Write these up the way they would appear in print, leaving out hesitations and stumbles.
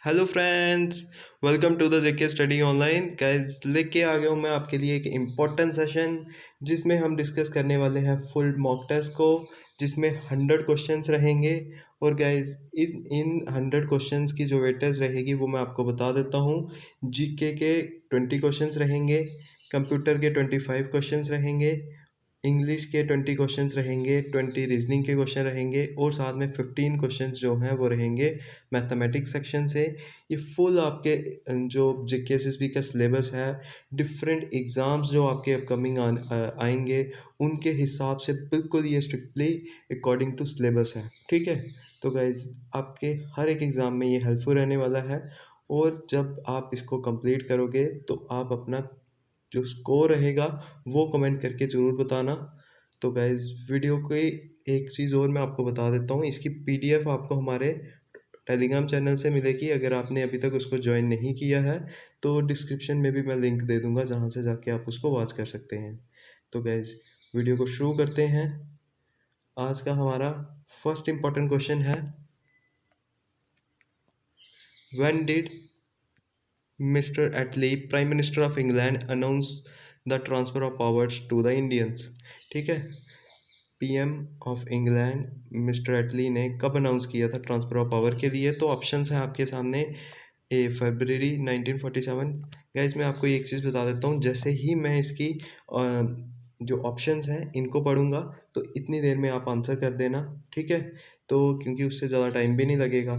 Hello friends, welcome to the JK study online. Guys, लेके आ गया हूँ मैं आपके लिए एक इम्पोर्टेंट सेशन जिसमें हम डिस्कस करने वाले हैं फुल मॉक टेस्ट को, जिसमें 100 क्वेश्चंस रहेंगे। और गाइस, इन 100 क्वेश्चंस की जो वेटेज रहेगी वो मैं आपको बता देता हूँ। जीके के 20 क्वेश्चंस रहेंगे, कंप्यूटर के 25 क्वेश्चंस रहेंगे, इंग्लिश के 20 क्वेश्चंस रहेंगे, 20 रीजनिंग के क्वेश्चन रहेंगे और साथ में 15 क्वेश्चंस जो हैं वो रहेंगे मैथमेटिक्स सेक्शन से। ये फुल आपके जो जेकेएसएसबी का सिलेबस है, डिफरेंट एग्ज़ाम्स जो आपके अपकमिंग आएंगे उनके हिसाब से बिल्कुल ये स्ट्रिक्टली अकॉर्डिंग टू सिलेबस है। ठीक है, तो गाइज आपके हर एक एग्ज़ाम में ये हेल्पफुल रहने वाला है। और जब आप इसको कंप्लीट करोगे तो आप अपना जो स्कोर रहेगा वो कमेंट करके ज़रूर बताना। तो गाइज़, वीडियो की एक चीज़ और मैं आपको बता देता हूँ, इसकी पीडीएफ आपको हमारे टेलीग्राम चैनल से मिलेगी। अगर आपने अभी तक उसको ज्वाइन नहीं किया है तो डिस्क्रिप्शन में भी मैं लिंक दे दूँगा, जहाँ से जाके आप उसको वॉच कर सकते हैं। तो गाइज़, वीडियो को शुरू करते हैं। आज का हमारा फर्स्ट इम्पॉर्टेंट क्वेश्चन है, when did mister Attlee, prime minister of England, announce the transfer of powers to the Indians. ठीक है, PM of England mister Attlee ने कब अनाउंस किया था ट्रांसफ़र ऑफ पावर के लिए? तो ऑप्शंस हैं आपके सामने। ए फरवरी 1947। गाइज, मैं आपको एक चीज़ बता देता हूँ, जैसे ही मैं इसकी जो ऑप्शंस हैं इनको पढ़ूंगा तो इतनी देर में आप आंसर कर देना। ठीक है, तो क्योंकि उससे ज़्यादा टाइम भी नहीं लगेगा,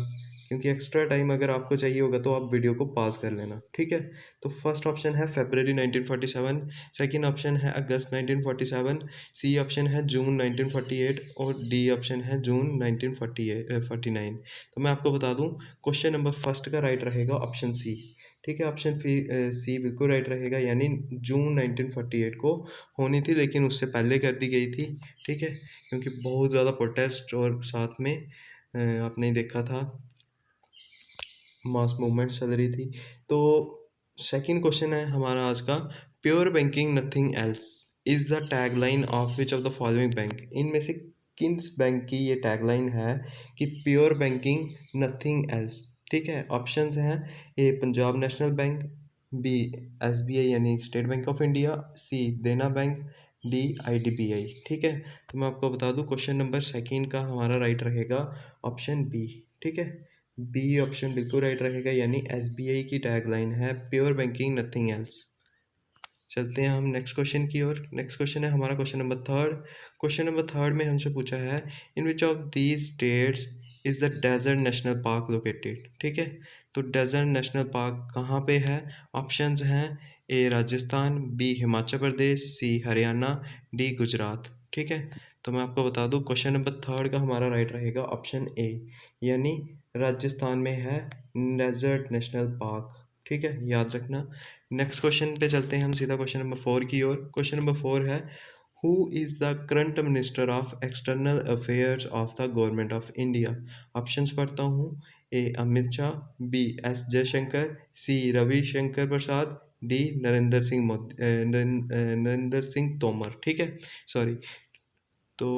क्योंकि एक्स्ट्रा टाइम अगर आपको चाहिए होगा तो आप वीडियो को पॉज कर लेना। ठीक है, तो फर्स्ट ऑप्शन है फरवरी 1947, सेकंड ऑप्शन है अगस्त 1947, सी ऑप्शन है जून 1948 और डी ऑप्शन है जून 1949। तो मैं आपको बता दूं, क्वेश्चन नंबर फर्स्ट का राइट रहेगा ऑप्शन सी। ठीक है, ऑप्शन सी बिल्कुल राइट रहेगा, यानी जून 1948 को होनी थी लेकिन उससे पहले कर दी गई थी। ठीक है, क्योंकि बहुत ज़्यादा प्रोटेस्ट और साथ में आपने देखा था मास मूवमेंट चल रही थी। तो सेकंड क्वेश्चन है हमारा आज का, pure banking nothing else is the tagline of which of the following bank. इनमें से किस बैंक की ये टैगलाइन है कि प्योर बैंकिंग नथिंग एल्स? ठीक है, ऑप्शंस हैं, A Punjab National Bank, B SBI यानी State Bank of India, C Dena Bank, D IDBI. ठीक है, तो मैं आपको बता दूं, क्वेश्चन नंबर सेकंड का हमारा राइट रहेगा ऑप्शन बी। ठीक है, बी ऑप्शन बिल्कुल राइट रहेगा, यानी एसबीआई की टैगलाइन है प्योर बैंकिंग नथिंग एल्स। चलते हैं हम नेक्स्ट क्वेश्चन की ओर। नेक्स्ट क्वेश्चन है हमारा question number third. Question number third में हमसे पूछा है, in which of these states is the desert national park located. ठीक है, तो डेजर्ट नेशनल पार्क कहाँ पे है? ऑप्शंस हैं, ए राजस्थान, बी हिमाचल प्रदेश, सी हरियाणा, डी गुजरात। ठीक है, तो मैं आपको बता दूं, क्वेश्चन नंबर थर्ड का हमारा राइट रहेगा ऑप्शन ए, यानी राजस्थान में है डेजर्ट नेशनल पार्क। ठीक है, याद रखना। नेक्स्ट क्वेश्चन पे चलते हैं हम सीधा क्वेश्चन नंबर फोर की ओर। क्वेश्चन नंबर फोर है, who is the current minister of external affairs of the government of India? Options पढ़ता हूँ, ए अमित शाह, बी एस जयशंकर, सी रविशंकर प्रसाद, डी नरेंद्र सिंह मोदी, नरेंद्र सिंह तोमर। ठीक है, सॉरी। तो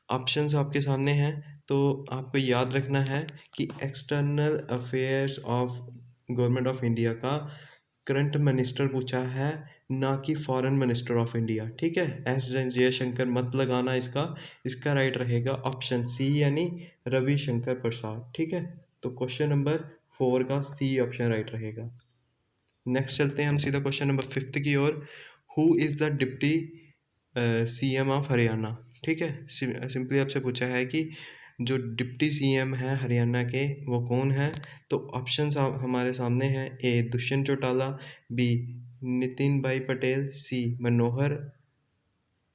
ऑप्शंस आपके सामने हैं, तो आपको याद रखना है कि external affairs of government of India का करंट मिनिस्टर पूछा है, ना कि फॉरेन मिनिस्टर ऑफ इंडिया। ठीक है, एस जयशंकर मत लगाना इसका। इसका राइट रहेगा ऑप्शन सी, यानी रविशंकर प्रसाद। ठीक है, तो क्वेश्चन नंबर फोर का सी ऑप्शन राइट रहेगा। नेक्स्ट चलते हैं हम सीधा क्वेश्चन नंबर फिफ्थ की ओर। Who is the deputy CM of Haryana? ठीक है, सिंपली आपसे पूछा है कि जो डिप्टी सीएम है हरियाणा के वो कौन है? तो ऑप्शंस हमारे सामने हैं, ए दुष्यंत चौटाला, बी नितिन भाई पटेल, सी मनोहर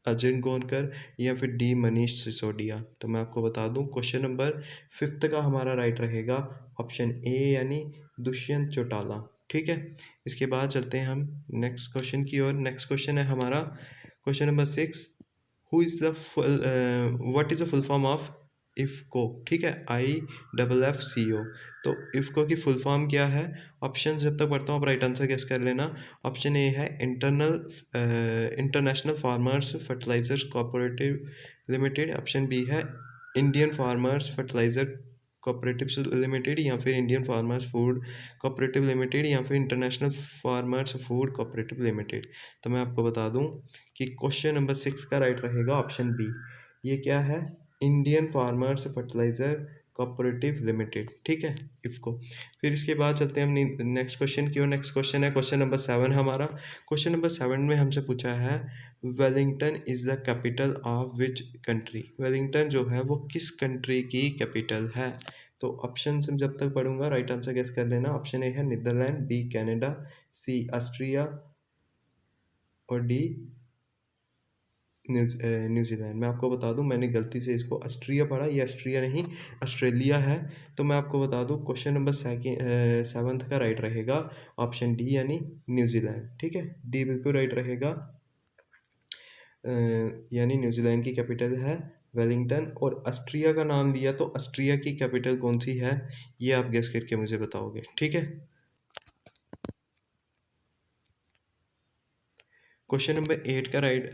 अजय गोनकर, या फिर डी मनीष सिसोदिया। तो मैं आपको बता दूं, क्वेश्चन नंबर फिफ्थ का हमारा राइट रहेगा ऑप्शन ए, यानी दुष्यंत चौटाला। ठीक है, इसके बाद चलते हैं हम नेक्स्ट क्वेश्चन की ओर। नेक्स्ट क्वेश्चन है हमारा question number six, who is the what is the full form of IFFCO? ठीक है, IFFCO। तो इफ़को की फुल फॉर्म क्या है? ऑप्शन जब तक पढ़ता हूँ आप राइट आंसर गेस कर लेना। ऑप्शन ए है international farmers fertilizers cooperative limited, option B है Indian farmers fertiliser cooperative limited या फिर Indian farmers food cooperative limited या फिर international farmers food cooperative limited. तो मैं आपको बता दूं कि क्वेश्चन नंबर 6 का राइट रहेगा ऑप्शन बी। ये क्या है? Indian farmers fertiliser cooperative limited, ठीक है, इफको। फिर इसके बाद चलते हैं हम नेक्स्ट क्वेश्चन की ओर। नेक्स्ट क्वेश्चन है क्वेश्चन नंबर 7 हमारा। क्वेश्चन नंबर 7 में हमसे पूछा है Wellington is the capital of which country. Wellington जो है वो किस कंट्री की कैपिटल है? तो ऑप्शन से जब तक पढ़ूंगा राइट आंसर गेस कर लेना। ऑप्शन ए है नीदरलैंड, बी कनाडा, सी ऑस्ट्रिया और डी न्यूजीलैंड। मैं आपको बता दूं मैंने गलती से इसको ऑस्ट्रिया पढ़ा, ये ऑस्ट्रिया नहीं ऑस्ट्रेलिया है। तो मैं आपको बता दूं क्वेश्चन नंबर 7 का राइट रहेगा ऑप्शन डी यानी न्यूजीलैंड, ठीक है, डी बिल्कुल राइट रहेगा। यानी न्यूजीलैंड की कैपिटल है वेलिंगटन। और ऑस्ट्रिया का नाम लिया तो ऑस्ट्रिया की कैपिटल कौन सी है ये आप गेस करके मुझे बताओगे, ठीक है। क्वेश्चन नंबर 8 का राइट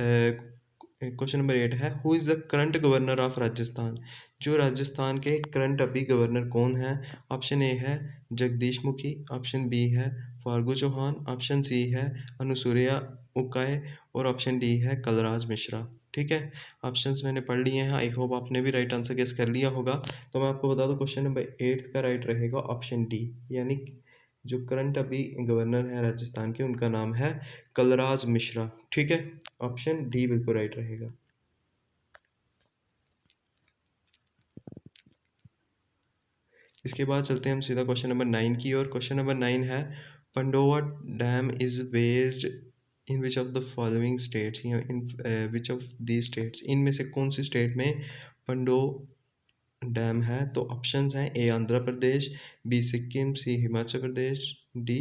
क्वेश्चन नंबर 8 है who is the current governor of Rajasthan. जो राजस्थान के करंट अभी गवर्नर कौन है? ऑप्शन ए है जगदीश मुखी, ऑप्शन बी है फार्गू चौहान, ऑप्शन सी है अनुसुईया उइके और ऑप्शन डी है कलराज मिश्रा, ठीक है। ऑप्शंस मैंने पढ़ लिए हैं, आई होप आपने भी राइट आंसर गेस कर लिया होगा। तो मैं आपको बता दूं क्वेश्चन नंबर 8 का राइट रहेगा ऑप्शन डी, यानी जो करंट अभी गवर्नर है राजस्थान के उनका नाम है कलराज मिश्रा, ठीक है। ऑप्शन डी बिल्कुल राइट रहेगा। इसके बाद चलते हैं हम सीधा क्वेश्चन नंबर 9 की ओर। क्वेश्चन नंबर 9 है पंडोवा dam is based in which of the following states, या in which of the states, इनमें से कौन सी स्टेट में पंडो डैम है? तो ऑप्शंस हैं ए आंध्र प्रदेश, बी सिक्किम, सी हिमाचल प्रदेश, डी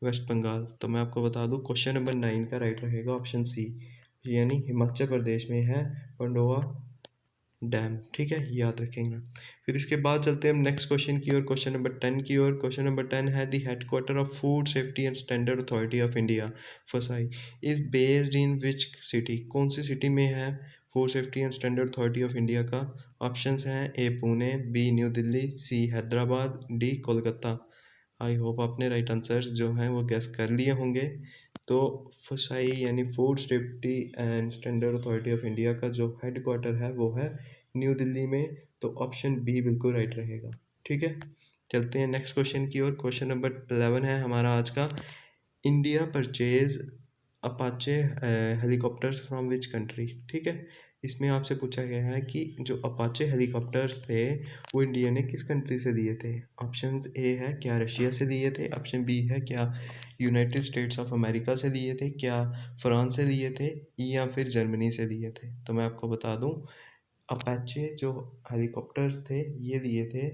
वेस्ट बंगाल। तो मैं आपको बता दूं क्वेश्चन नंबर 9 का राइट रहेगा ऑप्शन सी, यानी हिमाचल प्रदेश में है पंडोवा डैम, ठीक है, याद रखेंगे। फिर इसके बाद चलते हैं हम नेक्स्ट क्वेश्चन की ओर, क्वेश्चन नंबर 10 की ओर। क्वेश्चन नंबर 10 है the headquarter of food safety and standard authority of India FSSAI is based in which city. कौन सी सिटी में है food safety and standard authority of India का? ऑप्शंस हैं A Pune, B new Delhi, C Hyderabad, D Kolkata. I hope आपने right answers जो हैं वो गैस कर लिए होंगे। तो फसाई यानी food safety and standard authority of India का जो हेड क्वार्टर है वो है न्यू दिल्ली में। तो ऑप्शन बी बिल्कुल राइट रहेगा, ठीक है। चलते हैं नेक्स्ट क्वेश्चन की ओर। क्वेश्चन नंबर 11 है हमारा आज का। India purchase Apache helicopters from which country, ठीक है। इसमें आपसे पूछा गया है कि जो अपाचे हेलीकॉप्टर्स थे वो इंडिया ने किस कंट्री से लिए थे। ऑप्शन ए है क्या रशिया से लिए थे, ऑप्शन बी है क्या यूनाइटेड स्टेट्स ऑफ अमेरिका से लिए थे, क्या फ्रांस से लिए थे, या फिर जर्मनी से लिए थे। तो मैं आपको बता दूं अपाचे जो हेलीकॉप्टर्स थे ये लिए थे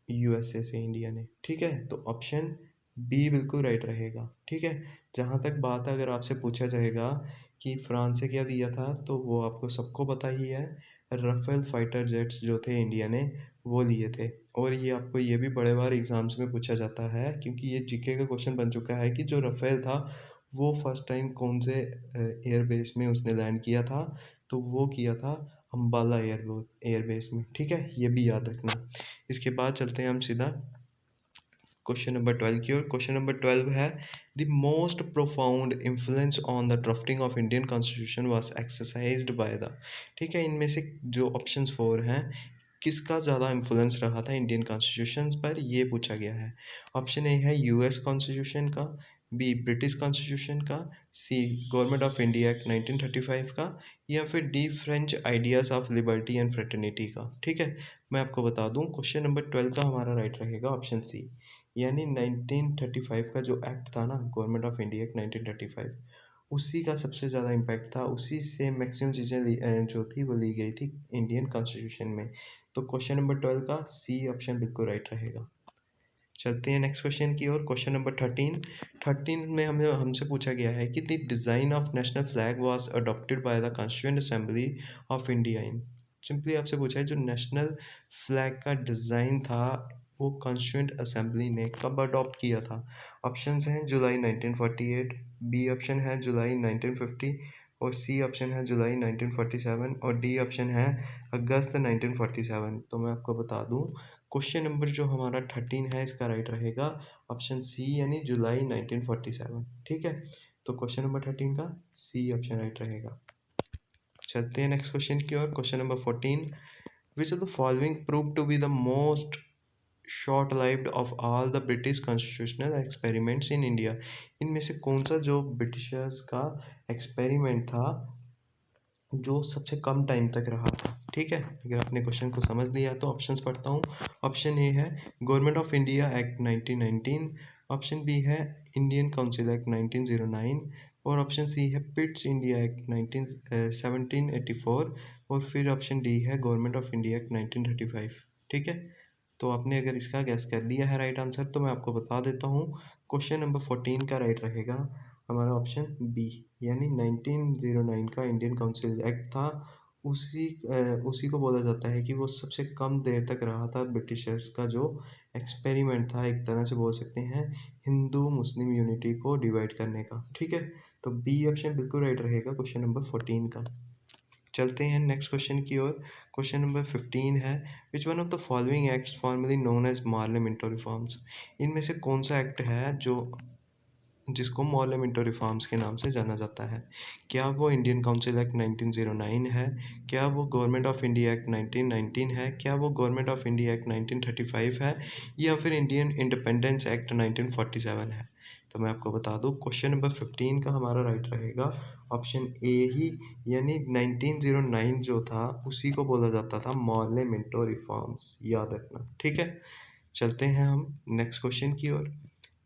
यूएसए से इंडिया ने, ठीक है। तो ऑप्शन बी बिल्कुल राइट रहेगा, ठीक है। जहाँ तक बात है अगर आपसे पूछा जाएगा कि फ्रांस से क्या दिया था तो वो आपको सबको पता ही है, राफेल फाइटर जेट्स जो थे इंडिया ने वो लिए थे। और ये आपको ये भी बड़े बार एग्जाम्स में पूछा जाता है क्योंकि ये जीके का क्वेश्चन बन चुका है कि जो राफेल था वो फर्स्ट टाइम कौन से एयरबेस में उसने लैंड किया था। तो वो किया था अम्बाला एयरबेस में, ठीक है, ये भी याद रखना। इसके बाद चलते हैं हम सीधा क्वेश्चन नंबर 12 की ओर। क्वेश्चन नंबर 12 है the most profound influence on the drafting of Indian constitution was exercised by the, ठीक है। इनमें से जो ऑप्शंस 4 हैं किसका ज़्यादा इन्फ्लुएंस रहा था इंडियन कॉन्स्टिट्यूशन पर, ये पूछा गया है। ऑप्शन ए है यूएस कॉन्स्टिट्यूशन का, बी ब्रिटिश कॉन्स्टिट्यूशन का, सी गवर्नमेंट ऑफ इंडिया एक्ट 1935 का, या फिर D French ideas of liberty and fraternity का, ठीक है। मैं आपको बता दूं क्वेश्चन नंबर 12 का हमारा राइट रहेगा ऑप्शन सी, यानी 1935 का जो एक्ट था ना गवर्नमेंट ऑफ इंडिया एक्ट 1935, उसी का सबसे ज़्यादा इम्पैक्ट था, उसी से मैक्सिमम चीज़ें जो थी वो ली गई थी इंडियन कॉन्स्टिट्यूशन में। तो क्वेश्चन नंबर 12 का सी ऑप्शन बिल्कुल राइट रहेगा। चलते हैं नेक्स्ट क्वेश्चन की ओर। क्वेश्चन नंबर 13 में हमें हमसे पूछा गया है कि the design of national flag was adopted by the constituent assembly of India in. Simply आपसे पूछा है जो नेशनल फ्लैग का डिज़ाइन था वो कॉन्स्टिट्यूएंट असेंबली ने कब अडॉप्ट किया था। ऑप्शंस हैं जुलाई 1948, बी ऑप्शन है जुलाई 1950 और सी ऑप्शन है जुलाई 1947 और डी ऑप्शन है अगस्त 1947। तो मैं आपको बता दूं क्वेश्चन नंबर जो हमारा 13 है इसका राइट रहेगा ऑप्शन सी यानी जुलाई 1947। ठीक है, तो क्वेश्चन नंबर 13 का सी ऑप्शन राइट रहेगा। चलते हैं नेक्स्ट क्वेश्चन की ओर। Question number 14, which of the following prove to be the most short lived of all the British constitutional experiments in India. इनमें से कौन सा जो ब्रिटिशर्स का एक्सपेरिमेंट था जो सबसे कम टाइम तक रहा था। ठीक है, अगर आपने क्वेश्चन को समझ लिया तो ऑप्शंस पढ़ता हूँ। ऑप्शन ए है government of India act 1919, option B है इंडियन काउंसिल एक्ट 1909 और ऑप्शन सी है पिट्स इंडिया एक्ट 1784 और फिर ऑप्शन डी है गवर्नमेंट ऑफ इंडिया एक्ट 1935। ठीक है, तो आपने अगर इसका गैस कर दिया है राइट आंसर तो मैं आपको बता देता हूँ क्वेश्चन नंबर 14 का राइट रहेगा हमारा ऑप्शन बी यानी 1909 का इंडियन काउंसिल एक्ट था। उसी को बोला जाता है कि वो सबसे कम देर तक रहा था ब्रिटिशर्स का जो एक्सपेरिमेंट था, एक तरह से बोल सकते हैं हिंदू मुस्लिम यूनिटी को डिवाइड करने का। ठीक है, तो बी ऑप्शन बिल्कुल राइट रहेगा क्वेश्चन नंबर 14 का। चलते हैं नेक्स्ट क्वेश्चन की ओर। क्वेश्चन नंबर 15 है which one of the following acts formally known as Morley Minto reforms. इनमें से कौन सा एक्ट है जो जिसको मॉर्ले मिंटो रिफॉर्म्स के नाम से जाना जाता है। क्या वो इंडियन काउंसिल एक्ट 1909 है, क्या वो गवर्नमेंट ऑफ इंडिया एक्ट 1919 है, क्या वो गवर्नमेंट ऑफ इंडिया एक्ट 1935 है या फिर इंडियन इंडिपेंडेंस एक्ट 1947 है। तो मैं आपको बता दूं क्वेश्चन नंबर 15 का हमारा राइट रहेगा ऑप्शन ए ही यानी 1909 जो था उसी को बोला जाता था मॉर्ले मिंटो रिफॉर्म्स, याद रखना। ठीक है, चलते हैं हम नेक्स्ट क्वेश्चन की ओर।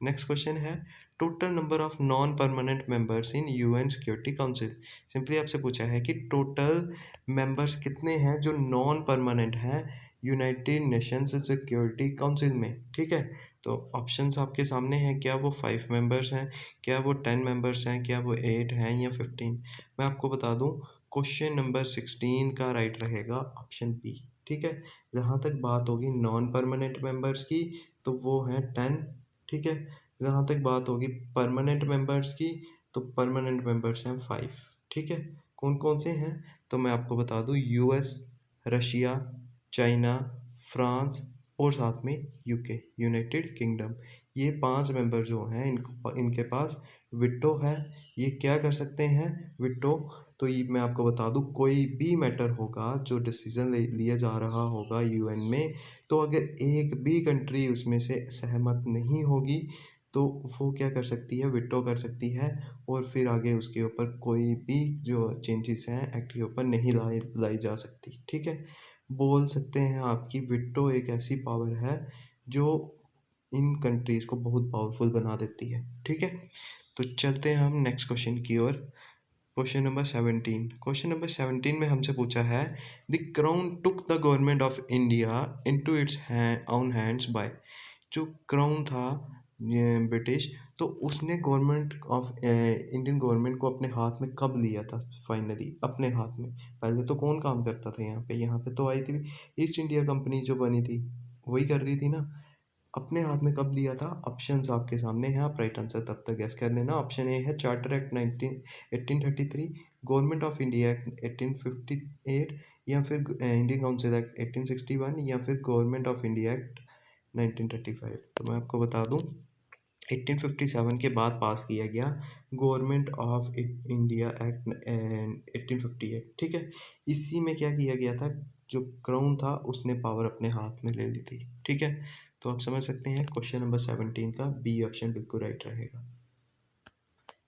नेक्स्ट क्वेश्चन है total number of non permanent members in UN security council. Simply आपसे पूछा है कि टोटल मेंबर्स कितने हैं जो नॉन परमानेंट हैं यूनाइटेड नेशंस सिक्योरिटी काउंसिल में। ठीक है, तो ऑप्शंस आपके सामने हैं, क्या वो 5 मेंबर्स हैं, क्या वो 10 मेंबर्स हैं, क्या वो 8 हैं या 15। मैं आपको बता दूं क्वेश्चन नंबर 16 का राइट रहेगा ऑप्शन बी। ठीक है, जहाँ तक बात होगी नॉन परमानेंट मेंबर्स की तो वो हैं 10। ठीक है, जहाँ तक बात होगी परमानेंट मेंबर्स की तो परमानेंट मेंबर्स हैं 5। ठीक है, कौन कौन से हैं तो मैं आपको बता दूं यूएस, रशिया, चाइना, फ्रांस और साथ में यूके यूनाइटेड किंगडम। ये 5 मेंबर जो हैं इनके पास विटो है। ये क्या कर सकते हैं विटो, तो ये मैं आपको बता दूं कोई भी मैटर होगा जो डिसीजन लिया जा रहा होगा यूएन में, तो अगर एक भी कंट्री उसमें से सहमत नहीं होगी तो वो क्या कर सकती है विटो कर सकती है और फिर आगे उसके ऊपर कोई भी जो चेंजेस हैं एक्ट के ऊपर नहीं लाई जा सकती। ठीक है, बोल सकते हैं आपकी विटो एक ऐसी पावर है जो इन कंट्रीज़ को बहुत पावरफुल बना देती है। ठीक है, तो चलते हैं हम नेक्स्ट क्वेश्चन की ओर। Question number 17। क्वेश्चन नंबर 17 में हमसे पूछा है the crown took the government of India into its own hands by. जो क्राउन था ब्रिटिश, तो उसने गवर्नमेंट ऑफ इंडियन गवर्नमेंट को अपने हाथ में कब लिया था फाइनली अपने हाथ में। पहले तो कौन काम करता था यहाँ पे तो आई थी ईस्ट इंडिया कंपनी जो बनी थी, वही कर रही थी ना। अपने हाथ में कब लिया था, ऑप्शंस आपके सामने हैं, आप राइट आंसर तब तक गेस कर लेना। ऑप्शन ए है charter act 1833, government of India act 1858 या फिर इंडियन काउंसिल एक्ट 1861 या फिर गवर्नमेंट ऑफ इंडिया एक्ट 1935। तो मैं आपको बता दूं 1857 के बाद पास किया गया गवर्नमेंट ऑफ इंडिया एक्ट 1858। ठीक है, इसी में क्या किया गया था जो क्राउन था उसने पावर अपने हाथ में ले ली थी। ठीक है, तो आप समझ सकते हैं क्वेश्चन नंबर 17 का बी ऑप्शन बिल्कुल राइट रहेगा।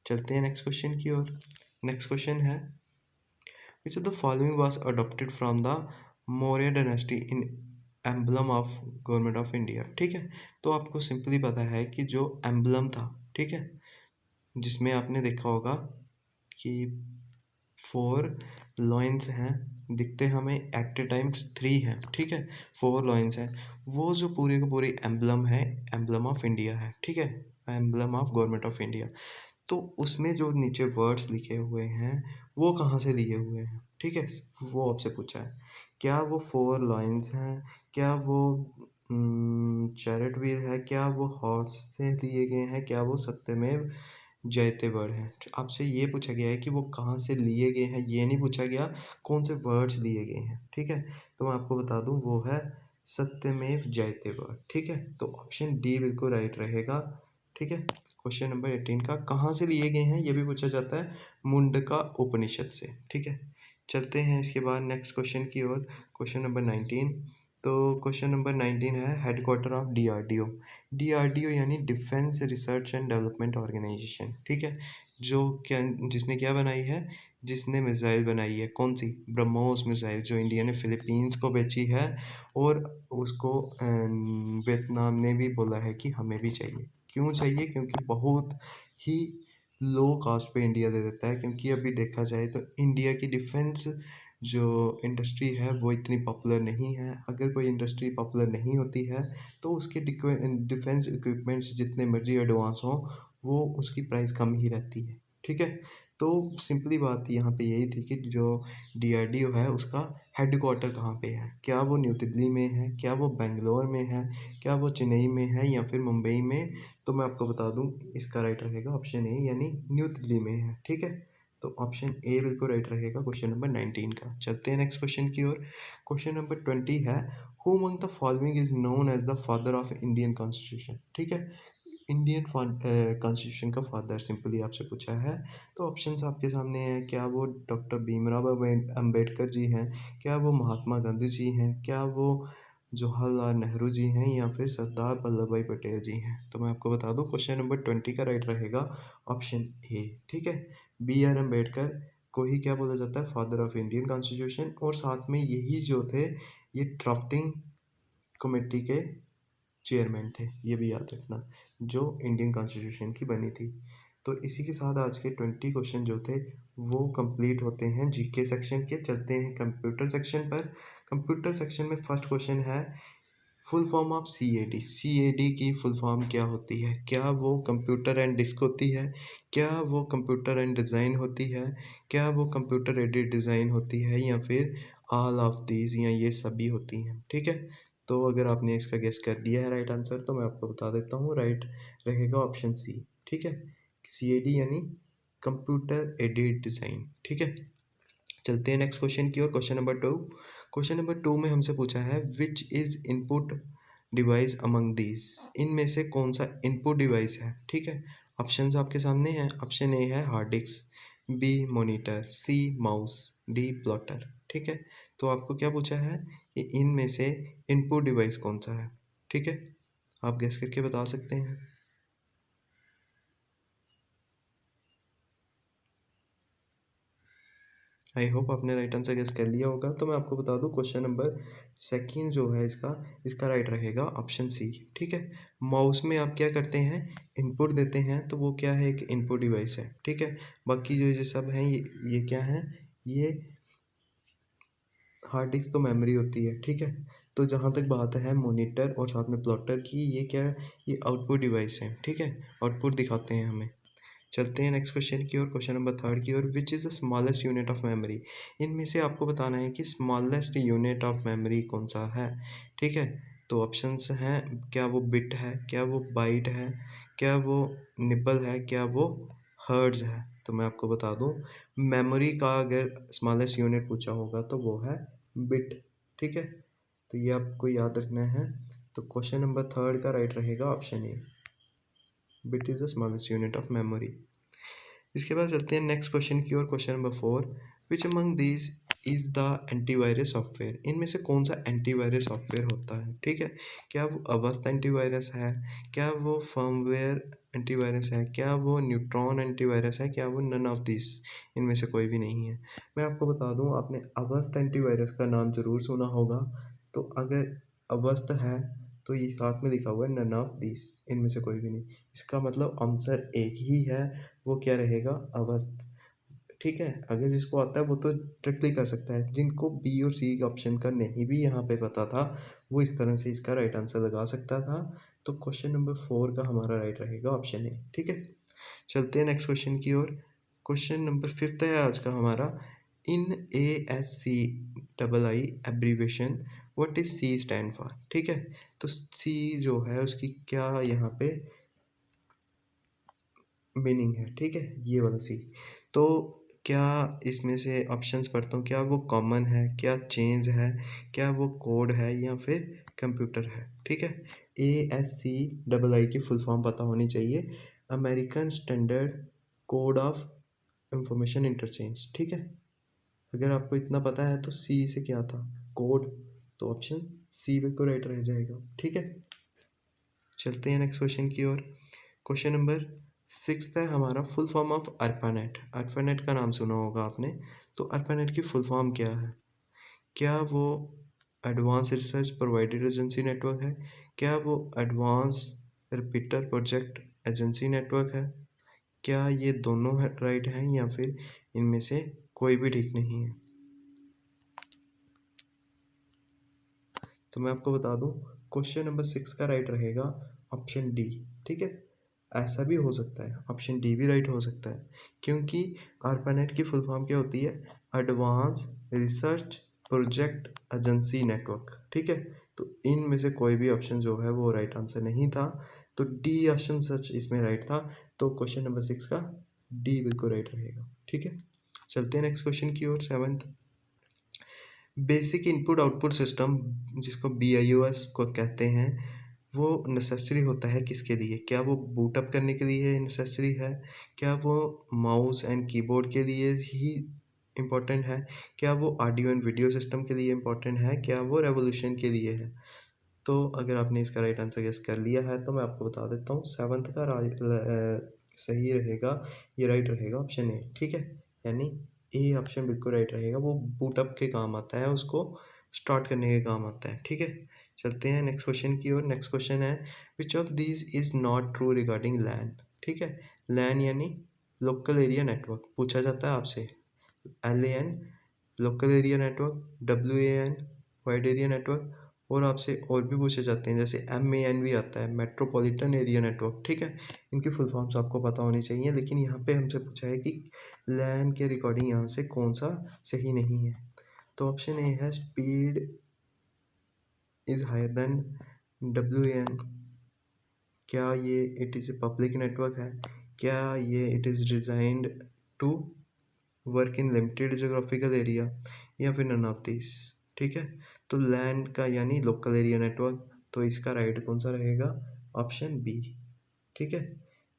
चलते हैं नेक्स्ट क्वेश्चन की ओर। नेक्स्ट क्वेश्चन है which of the following was adopted from the Maurya dynasty in emblem of government of India. ठीक है, तो आपको सिंपली पता है कि जो एम्बलम था, ठीक है, जिसमें आपने देखा होगा कि 4 लॉइंस हैं, दिखते हमें एट ए टाइम्स 3 हैं। ठीक है, 4 लॉइंस हैं, वो जो पूरी की पूरी एम्बलम है, एम्बलम ऑफ इंडिया है। ठीक है, emblem of government of India. तो उसमें जो नीचे वर्ड्स लिखे हुए हैं वो कहाँ से लिए हुए हैं। ठीक है, वो आपसे पूछा है, क्या वो 4 लॉइंस हैं, क्या वो चैरेट व्हील है, क्या वो हॉर्स से दिए गए हैं, क्या वो सत्यमेव जयते वर्ड हैं। आपसे ये पूछा गया है कि वो कहाँ से लिए गए हैं, ये नहीं पूछा गया कौन से वर्ड्स लिए गए हैं, ठीक है? तो मैं आपको बता दूँ वो है सत्यमेव जयते वर्ड, ठीक है? तो ऑप्शन डी बिल्कुल राइट रहेगा, ठीक है? क्वेश्चन नंबर 18 का कहाँ से लिए गए हैं ये भी पूछा जाता है, मुंडका उपनिषद से, ठीक है? चलते हैं इसके बाद नेक्स्ट क्वेश्चन की ओर, क्वेश्चन नंबर 19। तो क्वेश्चन नंबर 19 है हेडक्वार्टर ऑफ डीआरडीओ। डीआरडीओ यानी defence research and development organisation, ठीक है? जो क्या जिसने क्या बनाई है, जिसने मिसाइल बनाई है, कौन सी? ब्रह्मोस मिसाइल, जो इंडिया ने फिलीपींस को बेची है और उसको वियतनाम ने भी बोला है कि हमें भी चाहिए। क्यों चाहिए? क्योंकि बहुत ही लो कॉस्ट पे इंडिया दे देता है, क्योंकि अभी देखा जाए तो इंडिया की डिफेंस जो इंडस्ट्री है वो इतनी पॉपुलर नहीं है। अगर कोई इंडस्ट्री पॉपुलर नहीं होती है तो उसके डिफेंस इक्विपमेंट्स जितने मर्जी एडवांस हों वो उसकी प्राइस कम ही रहती है, ठीक है? तो सिंपली बात यहाँ पे यही थी कि जो डीआरडीओ है उसका हेडक्वार्टर कहाँ पे है? क्या वो न्यू दिल्ली में है? क्या वो बेंगलोर में है? क्या वो चेन्नई में है या फिर मुंबई में? तो मैं आपको बता दूं इसका राइट रहेगा ऑप्शन ए यानी न्यू दिल्ली में है, ठीक है? तो ऑप्शन ए बिल्कुल राइट रहेगा क्वेश्चन नंबर 19 का। चलते हैं नेक्स्ट क्वेश्चन की ओर। क्वेश्चन नंबर 20 है who among the following is known as the father of Indian constitution, ठीक है? इंडियन कॉन्स्टिट्यूशन का फादर सिंपली आपसे पूछा है। तो ऑप्शंस आपके सामने हैं, क्या वो डॉक्टर भीमराव अंबेडकर जी हैं? क्या वो महात्मा गांधी जी हैं? क्या वो जवाहरलाल नेहरू जी हैं या फिर सरदार वल्लभ भाई पटेल जी हैं? तो मैं आपको बता दूं क्वेश्चन नंबर 20 का राइट रहेगा ऑप्शन ए, ठीक है? बी आर अम्बेडकर को ही क्या बोला जाता है, फादर ऑफ इंडियन कॉन्स्टिट्यूशन, और साथ में यही जो थे ये ड्राफ्टिंग कमेटी के चेयरमैन थे, ये भी याद रखना, जो इंडियन कॉन्स्टिट्यूशन की बनी थी। तो इसी के साथ आज के 20 क्वेश्चन जो थे वो कंप्लीट होते हैं जीके सेक्शन के। चलते हैं कंप्यूटर सेक्शन पर। कंप्यूटर सेक्शन में फर्स्ट क्वेश्चन है full form of CAD. CAD की फुल फॉर्म क्या होती है? क्या वो कंप्यूटर एंड डिस्क होती है? क्या वो कंप्यूटर एंड डिज़ाइन होती है? क्या वो कंप्यूटर एडेड डिज़ाइन होती है या फिर ऑल ऑफ दीज या ये सभी होती हैं, ठीक है? तो अगर आपने इसका गेस कर दिया है राइट आंसर तो मैं आपको बता देता हूँ राइट रहेगा ऑप्शन सी, ठीक है? सीएडी यानी कंप्यूटर एडेड डिज़ाइन, ठीक है? चलते हैं नेक्स्ट क्वेश्चन की ओर, क्वेश्चन नंबर 2। क्वेश्चन नंबर 2 में हमसे पूछा है which is input device among these, इनमें से कौन सा इनपुट डिवाइस है, ठीक है? ऑप्शंस आपके सामने हैं। ऑप्शन ए है hard disk, B monitor, C mouse, D plotter, ठीक है? तो आपको क्या पूछा है कि इनमें से इनपुट डिवाइस कौन सा है, ठीक है? आप गेस करके बता सकते हैं। आई होप आपने राइट आंसर गेस कर लिया होगा। तो मैं आपको बता दूं क्वेश्चन नंबर सेकंड जो है इसका राइट रहेगा ऑप्शन सी, ठीक है? माउस में आप क्या करते हैं, इनपुट देते हैं, तो वो क्या है, एक इनपुट डिवाइस है, ठीक है? बाकी जो ये सब हैं ये क्या है, ये हार्ड डिस्क तो मेमोरी होती है, ठीक है? तो जहाँ तक बात है मॉनिटर और साथ में प्लॉटर की, ये क्या है, ये आउटपुट डिवाइस है, ठीक है? आउटपुट दिखाते हैं हमें। चलते हैं नेक्स्ट क्वेश्चन की ओर, क्वेश्चन नंबर 3 की ओर। Which is the smallest unit of memory, इनमें से आपको बताना है कि स्मॉलेस्ट यूनिट ऑफ मेमोरी कौन सा है, ठीक है? तो ऑप्शंस हैं, क्या वो बिट है, क्या वो बाइट है, क्या वो निबल है, क्या वो हर्ट्ज है? तो मैं आपको बता दूं मेमोरी का अगर स्मॉलेस्ट यूनिट पूछा होगा तो वो है बिट, ठीक है? तो ये आपको याद रखना है। तो क्वेश्चन नंबर 3 का राइट रहेगा option A, bit is the smallest unit of memory. इसके बाद चलते हैं नेक्स्ट क्वेश्चन की ओर, question number 4। Which among this is the antivirus software, इनमें से कौन सा एंटीवायरस सॉफ्टवेयर होता है, ठीक है? क्या वो अवस्थ एंटीवायरस है? क्या वो फर्मवेयर एंटीवायरस है? क्या वो न्यूट्रॉन एंटीवायरस है? क्या वो नन ऑफ दिस, इनमें से कोई भी नहीं है? मैं आपको बता दूं आपने अवस्थ एंटीवायरस का नाम ज़रूर सुना होगा। तो अगर अवस्थ है तो ये साथ में लिखा हुआ है नन ऑफ दिस, इनमें से कोई भी नहीं। इसका मतलब आंसर एक ही है, वो क्या रहेगा, अवस्थ, ठीक है? अगर जिसको आता है वो तो डायरेक्टली कर सकता है, जिनको बी और सी ऑप्शन का नहीं भी यहाँ पे पता था वो इस तरह से इसका राइट आंसर लगा सकता था। तो क्वेश्चन नंबर 4 का हमारा राइट रहेगा ऑप्शन ए, ठीक है? चलते हैं नेक्स्ट क्वेश्चन की ओर। क्वेश्चन नंबर 5 है आज का हमारा। In A S C double I abbreviation what is C stand for, ठीक है? तो सी जो है उसकी क्या यहाँ पे मीनिंग है, ठीक है? ये वाला सी। तो क्या इसमें से ऑप्शंस पढ़ता हूँ, क्या वो कॉमन है, क्या चेंज है, क्या वो कोड है या फिर कंप्यूटर है, ठीक है? ASCII की फुल फॉर्म पता होनी चाहिए, American standard code of information interchange, ठीक है? अगर आपको इतना पता है तो सी से क्या था, कोड, तो ऑप्शन सी बिल्कुल राइट रह जाएगा, ठीक है? चलते हैं नेक्स्ट क्वेश्चन की ओर। क्वेश्चन नंबर 6 है हमारा, full form of ARPANET। ARPANET का नाम सुना होगा आपने, तो ARPANET की फुल फॉर्म क्या है? क्या वो advance research provided agency network है, क्या वो advance repeater project agency network है, क्या ये दोनों है राइट हैं या फिर इनमें से कोई भी ठीक नहीं है? तो मैं आपको बता दूं, क्वेश्चन नंबर 6 का राइट रहेगा ऑप्शन डी, ठीक है? ऐसा भी हो सकता है, ऑप्शन डी भी राइट हो सकता है, क्योंकि ARPANET की फुल फॉर्म क्या होती है, advance research project agency network, ठीक है? तो इनमें से कोई भी ऑप्शन जो है वो राइट आंसर नहीं था, तो डी ऑप्शन सच इसमें राइट था, तो क्वेश्चन नंबर 6 का डी बिल्कुल राइट रहेगा, ठीक है? चलते हैं नेक्स्ट क्वेश्चन की ओर, 7th। Basic input output system, जिसको BIOS को कहते हैं, वो नेसेसरी होता है किसके लिए? क्या वो बूट अप करने के लिए नेसेसरी है, क्या वो माउस एंड कीबोर्ड के लिए ही इम्पोर्टेंट है, क्या वो ऑडियो एंड वीडियो सिस्टम के लिए इम्पोर्टेंट है, क्या वो रेवोल्यूशन के लिए है? तो अगर आपने इसका राइट आंसर गेस कर लिया है तो मैं आपको बता देता हूँ, 7th का सही रहेगा, ये राइट रहेगा ऑप्शन ए, ठीक है? यानी ए ऑप्शन बिल्कुल राइट रहेगा, वो बूटअप के काम आता है, उसको स्टार्ट करने के काम आता है, ठीक है? चलते हैं नेक्स्ट क्वेश्चन की ओर। नेक्स्ट क्वेश्चन है, which of these is not true regarding LAN, ठीक है? लैन यानी लोकल एरिया नेटवर्क पूछा जाता है आपसे, LAN local area network, WAN wide area network, और आपसे और भी पूछे जाते हैं, जैसे MAN भी आता है, मेट्रोपॉलिटन एरिया नेटवर्क, ठीक है? इनकी फुल फॉर्म्स आपको पता होनी चाहिए, लेकिन यहाँ पे हमसे पूछा है कि लैन के रिकॉर्डिंग यहाँ से कौन सा सही नहीं है, तो ऑप्शन ए है speed is higher than WAN, क्या ये it is a public network है, क्या ये it is designed to work in limited geographical area, या फिर नन ऑफ दिस, ठीक है? तो लैंड का यानी लोकल एरिया नेटवर्क, तो इसका राइट कौन सा रहेगा, ऑप्शन बी, ठीक है?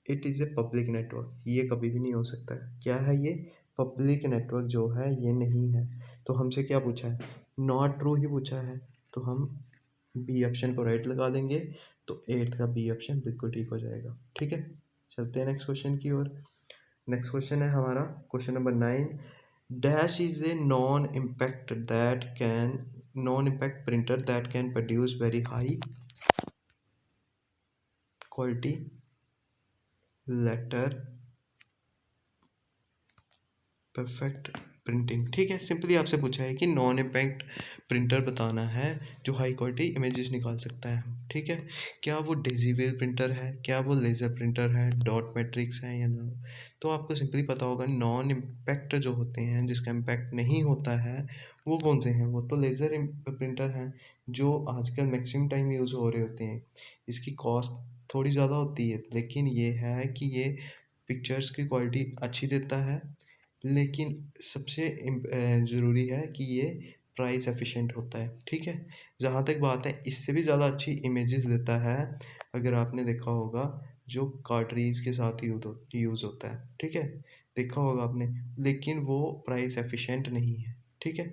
It is a public network, ये कभी भी नहीं हो सकता है, क्या है ये, पब्लिक नेटवर्क जो है ये नहीं है, तो हमसे क्या पूछा है, नॉट ट्रू ही पूछा है, तो हम बी ऑप्शन को राइट लगा देंगे, तो 8th का बी ऑप्शन बिल्कुल ठीक हो जाएगा, ठीक है? चलते हैं नेक्स्ट क्वेश्चन की ओर। नेक्स्ट क्वेश्चन है हमारा, question number 9, dash is a non impact printer that can produce very high quality letter perfect printing, ठीक है? सिंपली आपसे पूछा है कि नॉन इम्पैक्ट प्रिंटर बताना है जो हाई क्वालिटी इमेजेस निकाल सकता है, ठीक है? क्या वो डेजीवेल प्रिंटर है, क्या वो लेज़र प्रिंटर है, डॉट मैट्रिक्स है या ना? तो आपको सिंपली पता होगा, नॉन इम्पैक्ट जो होते हैं, जिसका इम्पैक्ट नहीं होता है, वो कौन से हैं? वो तो लेज़र प्रिंटर हैं, जो आजकल मैक्सिमम टाइम यूज़ हो रहे होते हैं। इसकी कॉस्ट थोड़ी ज़्यादा होती है, लेकिन ये है कि ये पिक्चर्स की क्वालिटी अच्छी देता है, लेकिन सबसे ज़रूरी है कि ये प्राइस एफिशिएंट होता है, ठीक है? जहाँ तक बात है, इससे भी ज़्यादा अच्छी इमेजेस देता है, अगर आपने देखा होगा, जो कार्ट्रीज के साथ यूज़ होता है, ठीक है? देखा होगा आपने, लेकिन वो प्राइस एफिशिएंट नहीं है, ठीक है?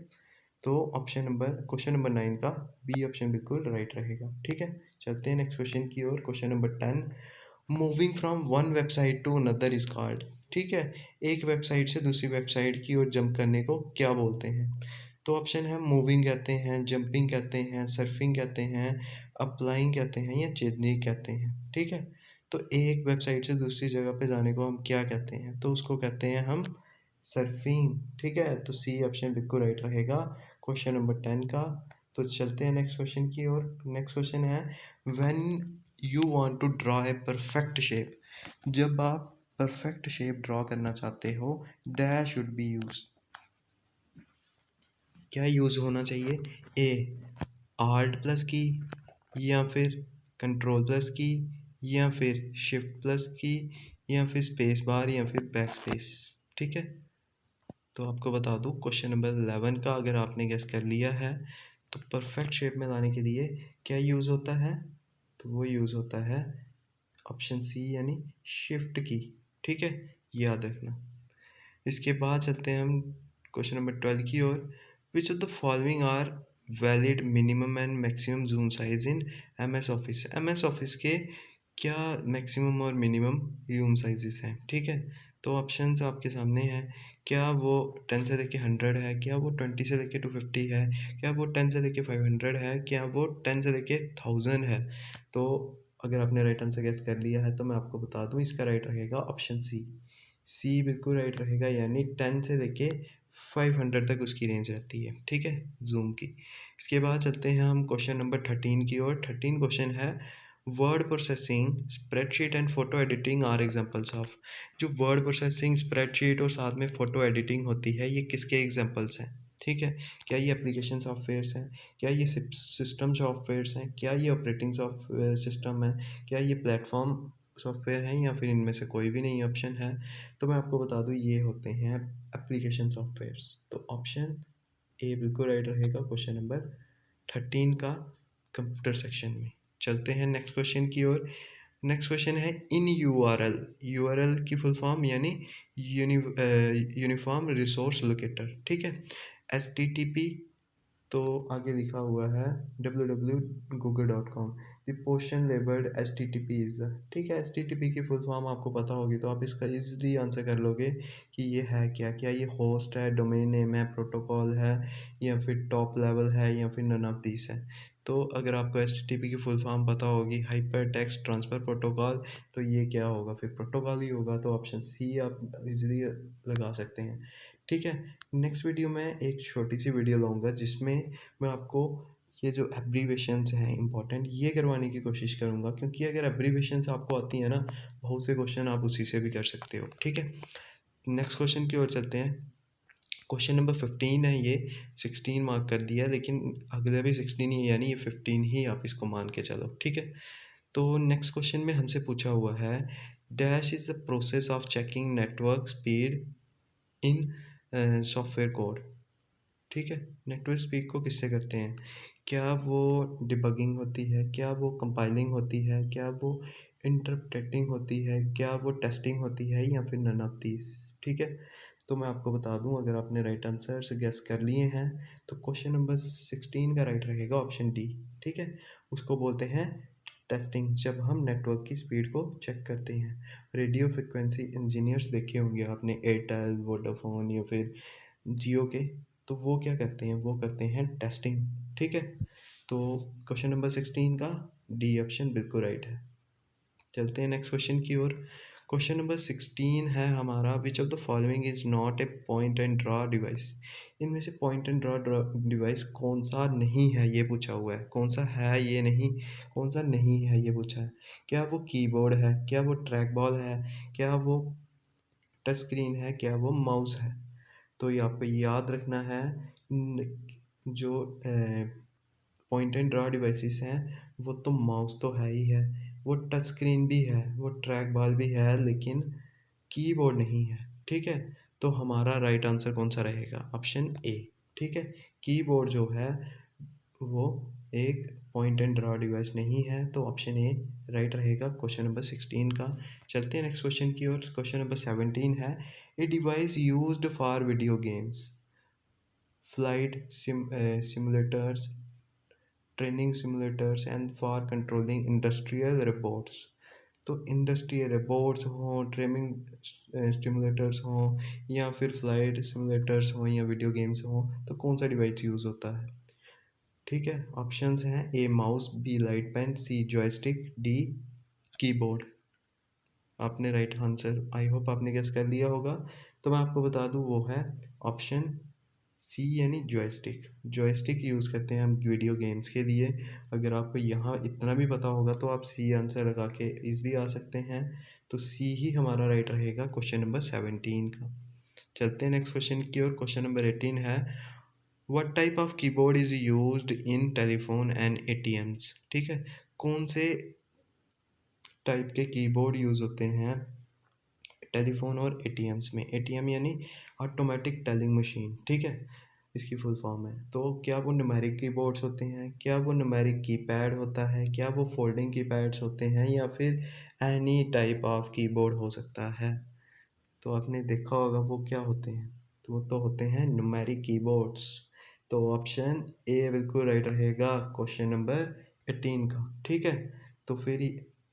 तो क्वेश्चन नंबर 9 का बी ऑप्शन बिल्कुल राइट रहेगा, ठीक है? चलते हैं नेक्स्ट क्वेश्चन की ओर। Question number 10, moving from one website to another is called, ठीक है? एक वेबसाइट से दूसरी वेबसाइट की ओर जंप करने को क्या बोलते हैं? तो ऑप्शन है, मूविंग कहते हैं, जंपिंग कहते हैं, सर्फिंग कहते हैं, अप्लाइंग कहते हैं, या चेंजिंग कहते हैं, ठीक है? तो एक वेबसाइट से दूसरी जगह पे जाने को हम क्या कहते हैं? तो उसको कहते हैं हम सर्फिंग, ठीक है? तो सी ऑप्शन बिल्कुल राइट रहेगा क्वेश्चन नंबर 10 का। तो चलते हैं नेक्स्ट क्वेश्चन की ओर। नेक्स्ट क्वेश्चन है, when you want to draw a perfect shape, जब आप परफेक्ट शेप ड्रॉ करना चाहते हो, डैश शुड बी यूज, क्या यूज़ होना चाहिए? ए आल्ट प्लस की, या फिर कंट्रोल प्लस की, या फिर शिफ्ट प्लस की, या फिर स्पेस बार या फिर बैक स्पेस। ठीक है, तो आपको बता दूं क्वेश्चन नंबर 11 का अगर आपने गेस कर लिया है तो परफेक्ट शेप में लाने के लिए क्या यूज़ होता है, तो वो यूज़ होता है ऑप्शन सी यानी शिफ्ट की। ठीक है, याद रखना। इसके बाद चलते हैं हम क्वेश्चन नंबर 12 की ओर। Which of the following are valid minimum and maximum zoom size in M S office. M S office के क्या मैक्सिमम और मिनिमम जूम साइजेस हैं। ठीक है, तो ऑप्शंस आपके सामने हैं। क्या वो 10 से लेके 100 है, क्या वो 20 से लेके 250 है, क्या वो 10 से लेके 500 है, क्या वो 10 से लेके 1000 है। तो अगर आपने राइट आंसर गेस कर लिया है तो मैं आपको बता दूं इसका राइट रहेगा ऑप्शन सी। सी बिल्कुल राइट रहेगा, यानी 10 से लेके 500 तक उसकी रेंज रहती है। ठीक है, जूम की। इसके बाद चलते हैं हम क्वेश्चन नंबर 13 की ओर। 13 क्वेश्चन है word processing spreadsheet and photo editing are examples of. जो वर्ड प्रोसेसिंग स्प्रेडशीट और साथ में फोटो एडिटिंग होती है ये किसके एग्जांपल्स हैं। ठीक है, क्या ये एप्लीकेशन सॉफ्टवेयर्स हैं, क्या ये सिस्टम सॉफ्टवेयर्स हैं, क्या ये ऑपरेटिंग सिस्टम है, क्या ये प्लेटफॉर्म सॉफ्टवेयर हैं, या फिर इनमें से कोई भी नहीं ऑप्शन है। तो मैं आपको बता दूं ये होते हैं एप्लीकेशन सॉफ्टवेयर्स। तो ऑप्शन ए बिल्कुल राइट रहेगा क्वेश्चन नंबर 13 का कंप्यूटर सेक्शन में। चलते हैं नेक्स्ट क्वेश्चन की ओर। नेक्स्ट क्वेश्चन है इन यूआरएल। यूआरएल की फुल फॉर्म यानी यूनिफॉर्म रिसोर्स लोकेटर। ठीक है, एचटीटीपी तो आगे लिखा हुआ है www.google.com। The portion labelled H T T P is. ठीक है, एच टी टी पी की फुल फॉर्म आपको पता होगी तो आप इसका इजीली आंसर कर लोगे कि ये है क्या। क्या ये होस्ट है, डोमेन नेम है, प्रोटोकॉल है, या फिर टॉप लेवल है, या फिर नन ऑफ दीस है। तो अगर आपको एच टी टी पी की फुल फॉर्म पता होगी हाइपर टेक्स्ट ट्रांसफ़र प्रोटोकॉल, तो ये क्या होगा, फिर प्रोटोकॉल ही होगा। तो ऑप्शन सी आप इजीली लगा सकते हैं। ठीक है, नेक्स्ट वीडियो में एक छोटी सी वीडियो लाऊंगा जिसमें मैं आपको ये जो एब्रीवेशंस हैं इंपॉर्टेंट ये करवाने की कोशिश करूंगा, क्योंकि अगर एब्रीवेशंस आपको आती है ना बहुत से क्वेश्चन आप उसी से भी कर सकते हो। ठीक है, नेक्स्ट क्वेश्चन की ओर चलते हैं। क्वेश्चन नंबर 15 है ये। 16 मार्क कर दिया लेकिन अगले भी 16 ही है, यानी ये 15 ही आप इसको मान के चलो। ठीक है, तो नेक्स्ट क्वेश्चन में हमसे पूछा हुआ है dash is the process of checking network speed in software code. ठीक है, नेटवर्क स्पीड को किससे करते हैं। क्या वो डिबगिंग होती है, क्या वो कंपाइलिंग होती है, क्या वो इंटरप्रेटिंग होती है, क्या वो टेस्टिंग होती है, या फिर नन ऑफ दीस। ठीक है, तो मैं आपको बता दूं अगर आपने राइट आंसर से गेस कर लिए हैं तो क्वेश्चन नंबर 16 का राइट रहेगा ऑप्शन डी। ठीक है, उसको बोलते हैं टेस्टिंग, जब हम नेटवर्क की स्पीड को चेक करते हैं। रेडियो फ्रिक्वेंसी इंजीनियर्स देखे होंगे आपने, एयरटेल, वोडाफोन या फिर जियो के, तो वो क्या करते हैं, वो करते हैं टेस्टिंग। ठीक है, तो क्वेश्चन नंबर 16 का डी ऑप्शन बिल्कुल राइट है। चलते हैं नेक्स्ट क्वेश्चन की ओर। क्वेश्चन नंबर 16 है हमारा विच of the following is not a point and draw device. इनमें से पॉइंट एंड ड्रॉ डिवाइस कौन सा नहीं है ये पूछा हुआ है। कौन सा है ये नहीं, कौन सा नहीं है ये पूछा है। क्या वो कीबोर्ड है, क्या वो ट्रैक बॉल है, क्या वो टच स्क्रीन है, क्या वो माउस है। तो ये आपको याद रखना है जो पॉइंट एंड ड्रॉ डिवाइसेस हैं वो तो माउस तो है ही है, वो टच स्क्रीन भी है, वो ट्रैक बॉल भी है, लेकिन कीबोर्ड नहीं है। ठीक है, तो हमारा राइट आंसर कौन सा रहेगा, ऑप्शन ए। ठीक है, कीबोर्ड जो है वो एक पॉइंट एंड ड्रॉ डिवाइस नहीं है, तो ऑप्शन ए राइट रहेगा क्वेश्चन नंबर 16 का। चलते हैं नेक्स्ट क्वेश्चन की ओर। क्वेश्चन नंबर 17 है a device used for video games, flight simulators, training simulators and for controlling industrial robots. तो इंडस्ट्रियल रोबोट्स हों, ट्रेनिंग स्टिमुलेटर्स हों, या फिर फ्लाइट सिमुलेटर्स हों, या वीडियो गेम्स हों, तो कौन सा डिवाइस यूज़ होता है। ठीक है, ऑप्शंस हैं A mouse, B light pen, C joystick, D keyboard. आपने राइट आंसर आई होप आपने गेस कर लिया होगा। तो मैं आपको बता दूं वो है ऑप्शन सी यानी जॉयस्टिक। जॉयस्टिक यूज़ करते हैं हम वीडियो गेम्स के लिए। अगर आपको यहाँ इतना भी पता होगा तो आप सी आंसर लगा के इजली आ सकते हैं। तो सी ही हमारा राइट रहेगा क्वेश्चन नंबर 17 का। चलते हैं नेक्स्ट क्वेश्चन की ओर। क्वेश्चन नंबर 18 है what type of keyboard is used in telephone and ATMs. ठीक है, कौन से टाइप के कीबोर्ड यूज़ होते हैं टेलीफोन और एटीएम्स में। एटीएम यानी ऑटोमेटिक टेलिंग मशीन, ठीक है, इसकी फुल फॉर्म है। तो क्या वो न्यूमेरिक कीबोर्ड्स होते हैं, क्या वो न्यूमेरिक कीपैड होता है, क्या वो फोल्डिंग कीपैड्स होते हैं, या फिर एनी टाइप ऑफ कीबोर्ड हो सकता है। तो आपने देखा होगा वो क्या होते हैं, तो वो तो होते हैं न्यूमेरिक कीबोर्ड्स। तो ऑप्शन ए बिल्कुल राइट रहेगा क्वेश्चन नंबर 18 का, ठीक है। तो फिर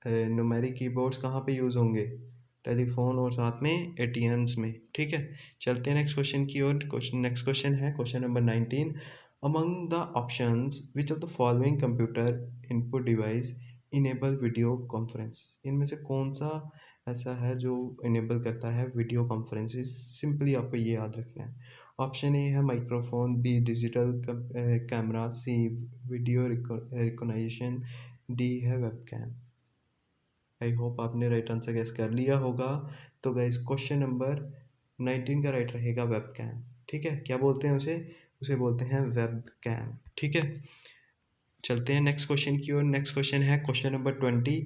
न्यूमेरिक कीबोर्ड्स कहाँ पे यूज़ होंगे, टेलीफोन और साथ में एटीएम्स में, ठीक है। चलते हैं नेक्स्ट क्वेश्चन की ओर। क्वेश्चन नेक्स्ट क्वेश्चन है question number 19। Among the options which of the following computer input device enable video conference, इनमें से कौन सा ऐसा है जो इनेबल करता है वीडियो कॉन्फ्रेंसिस। सिंपली आपको ये याद रखना है। ऑप्शन ए है माइक्रोफोन, बी डिजिटल कैमरा, सी वीडियो रिकॉग्निशन, डी है वेबकैम। आई होप आपने राइट आंसर गेस कर लिया होगा। तो गाइस क्वेश्चन नंबर 19 का राइट रहेगा वेबकैम, ठीक है। क्या बोलते हैं उसे, उसे बोलते हैं वेबकैम, ठीक है। चलते हैं नेक्स्ट क्वेश्चन की ओर। नेक्स्ट क्वेश्चन है question number 20।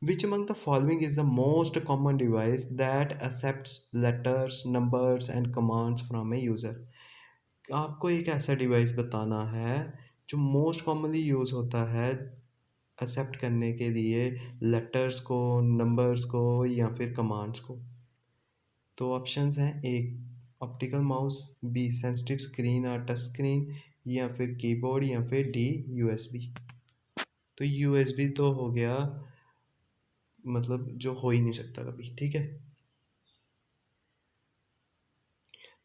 Which among the following is the most common device that accepts letters, numbers and commands from A user. आपको एक ऐसा डिवाइस बताना है जो मोस्ट कॉमनली यूज़ होता है एक्सेप्ट करने के लिए लेटर्स को, नंबर्स को या फिर कमांड्स को। तो ऑप्शंस हैं, A optical mouse, B sensitive screen और टच स्क्रीन, या फिर कीबोर्ड, या फिर डी यूएसबी। तो यूएसबी तो हो गया, मतलब जो हो ही नहीं सकता कभी, ठीक है।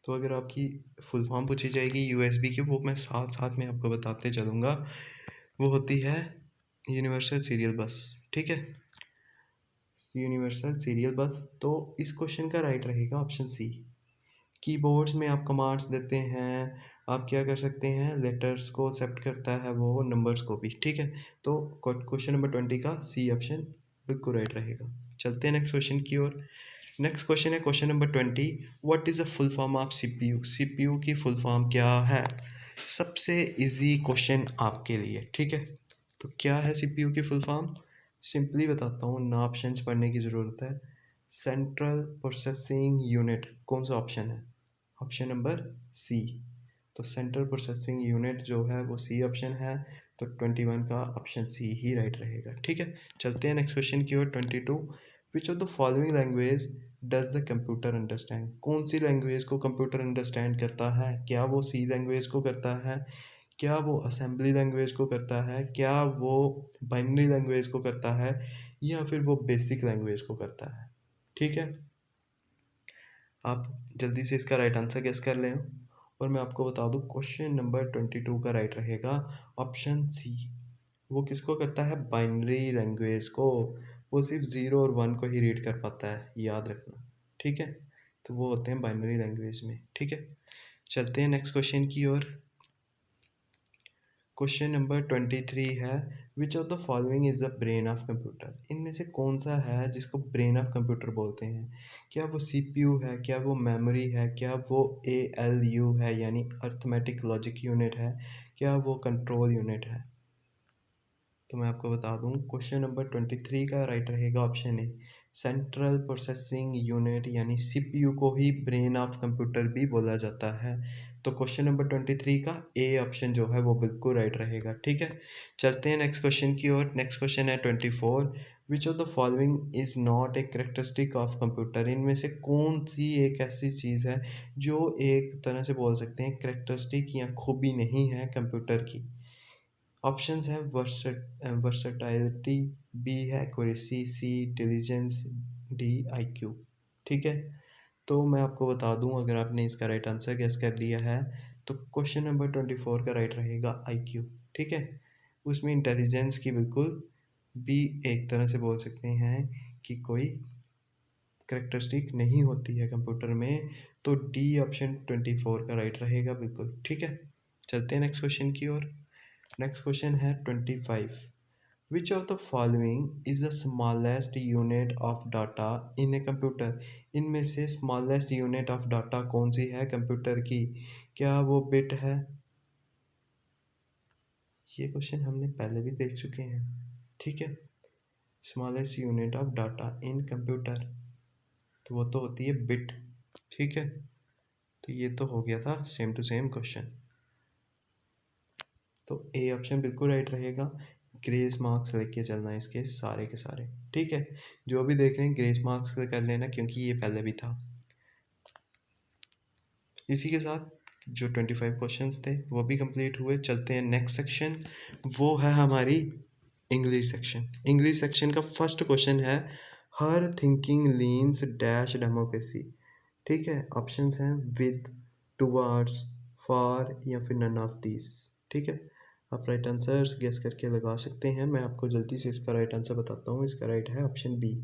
तो अगर आपकी फुल फॉर्म पूछी जाएगी यूएसबी की, वो मैं साथ साथ में आपको बताते चलूँगा। वो होती है यूनिवर्सल सीरियल बस, ठीक है, यूनिवर्सल सीरियल बस। तो इस क्वेश्चन का राइट रहेगा ऑप्शन सी। कीबोर्ड्स में आप कमांड्स देते हैं, आप क्या कर सकते हैं, लेटर्स को एक्सेप्ट करता है वो, नंबर्स को भी, ठीक है। तो क्वेश्चन नंबर 20 का सी ऑप्शन बिल्कुल राइट रहेगा। चलते हैं नेक्स्ट क्वेश्चन की ओर। नेक्स्ट क्वेश्चन है question number 20। What is the full form of CPU, CPU की फुल फॉर्म क्या है। सबसे इजी क्वेश्चन आपके लिए, ठीक है। तो क्या है सीपीयू की फुल फॉर्म, सिंपली बताता हूँ, ना ऑप्शंस पढ़ने की ज़रूरत है। सेंट्रल प्रोसेसिंग यूनिट, कौन सा ऑप्शन है, ऑप्शन नंबर सी। तो सेंट्रल प्रोसेसिंग यूनिट जो है वो सी ऑप्शन है। तो 21 का ऑप्शन सी ही राइट रहेगा, ठीक है। चलते हैं नेक्स्ट क्वेश्चन की ओर। 22। विच of the following language does the computer understand, कौन सी लैंग्वेज को कंप्यूटर अंडरस्टैंड करता है। क्या वो सी लैंग्वेज को करता है, क्या वो असेंबली लैंग्वेज को करता है, क्या वो बाइनरी लैंग्वेज को करता है, या फिर वो बेसिक लैंग्वेज को करता है, ठीक है। आप जल्दी से इसका राइट आंसर गेस कर लें। और मैं आपको बता दूं क्वेश्चन नंबर 22 का राइट रहेगा ऑप्शन सी। वो किसको करता है, बाइनरी लैंग्वेज को। वो सिर्फ ज़ीरो और वन को ही रीड कर पाता है, याद रखना, ठीक है। तो वो होते हैं बाइनरी लैंग्वेज में, ठीक है। चलते हैं नेक्स्ट क्वेश्चन की ओर। क्वेश्चन नंबर 23 है, which of the following is the brain of computer, इनमें से कौन सा है जिसको ब्रेन ऑफ कंप्यूटर बोलते हैं। क्या वो सीपीयू है, क्या वो मेमोरी है, क्या वो एएलयू है यानी अर्थमेटिक लॉजिक यूनिट है, क्या वो कंट्रोल यूनिट है। तो मैं आपको बता दूं क्वेश्चन नंबर 23 का राइट रहेगा ऑप्शन ए, सेंट्रल प्रोसेसिंग यूनिट यानी सीपीयू को ही ब्रेन ऑफ कंप्यूटर भी बोला जाता है। तो क्वेश्चन नंबर 23 का ए ऑप्शन जो है वो बिल्कुल राइट रहेगा, ठीक है। चलते हैं नेक्स्ट क्वेश्चन की ओर। नेक्स्ट क्वेश्चन है 24। विच of the following is not a characteristic of computer, इनमें से कौन सी एक ऐसी चीज़ है जो एक तरह से बोल सकते हैं करेक्टरिस्टिक या खूबी नहीं है कंप्यूटर की। ऑप्शंस हैं, वर्सटाइलिटी, बी है एक्यूरेसी, सी इंटेलिजेंस, डी आईक्यू, ठीक है। तो मैं आपको बता दूं अगर आपने इसका राइट आंसर गेस कर लिया है तो क्वेश्चन नंबर 24 का राइट रहेगा आईक्यू, ठीक है। उसमें इंटेलिजेंस की बिल्कुल भी एक तरह से बोल सकते हैं कि कोई करेक्टरिस्टिक नहीं होती है कंप्यूटर में। तो डी ऑप्शन 24 का राइट रहेगा बिल्कुल, ठीक है। चलते हैं नेक्स्ट क्वेश्चन की ओर। नेक्स्ट क्वेश्चन है 25। विच of the following is the smallest unit of data in a computer, इनमें से स्मॉलेस्ट यूनिट ऑफ डाटा कौन सी है कंप्यूटर की। क्या वो बिट है, ये क्वेश्चन हमने पहले भी देख चुके हैं, ठीक है। Smallest unit of data in computer, तो वो तो होती है बिट। ठीक है, तो ये तो हो गया था सेम टू सेम क्वेश्चन। तो ए ऑप्शन बिल्कुल राइट रहेगा। ग्रेस मार्क्स लेके चलना है इसके सारे के सारे। ठीक है, जो भी देख रहे हैं ग्रेस मार्क्स से कर लेना, क्योंकि ये पहले भी था। इसी के साथ जो 25 क्वेश्चंस थे वो भी कंप्लीट हुए। चलते हैं नेक्स्ट सेक्शन, वो है हमारी इंग्लिश सेक्शन। इंग्लिश सेक्शन का फर्स्ट क्वेश्चन है, her thinking leans dash democracy. ठीक है, ऑप्शंस हैं विद, टुवर्ड्स, फॉर या फिर नन ऑफ दीज। ठीक है, आप राइट आंसर गेस करके लगा सकते हैं। मैं आपको जल्दी से इसका राइट आंसर बताता हूँ। इसका राइट है ऑप्शन बी।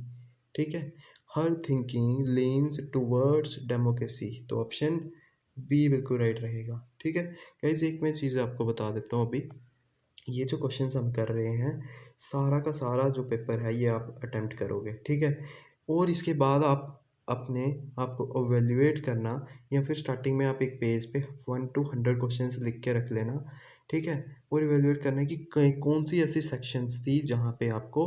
ठीक है, her thinking leans towards democracy, तो ऑप्शन बी बिल्कुल राइट रहेगा। ठीक है गाइस, एक मैं चीज़ आपको बता देता हूँ अभी। ये जो क्वेश्चंस हम कर रहे हैं, सारा का सारा जो पेपर है ये आप अटेम्प्ट करोगे। ठीक है, और इसके बाद आप अपने आप को एवेल्युएट करना, या फिर स्टार्टिंग में आप एक पेज पे 1 to 100 क्वेश्चंस लिख के रख लेना। ठीक है, और एवेल्युएट करना है कि कौन सी ऐसी सेक्शंस थी जहाँ पे आपको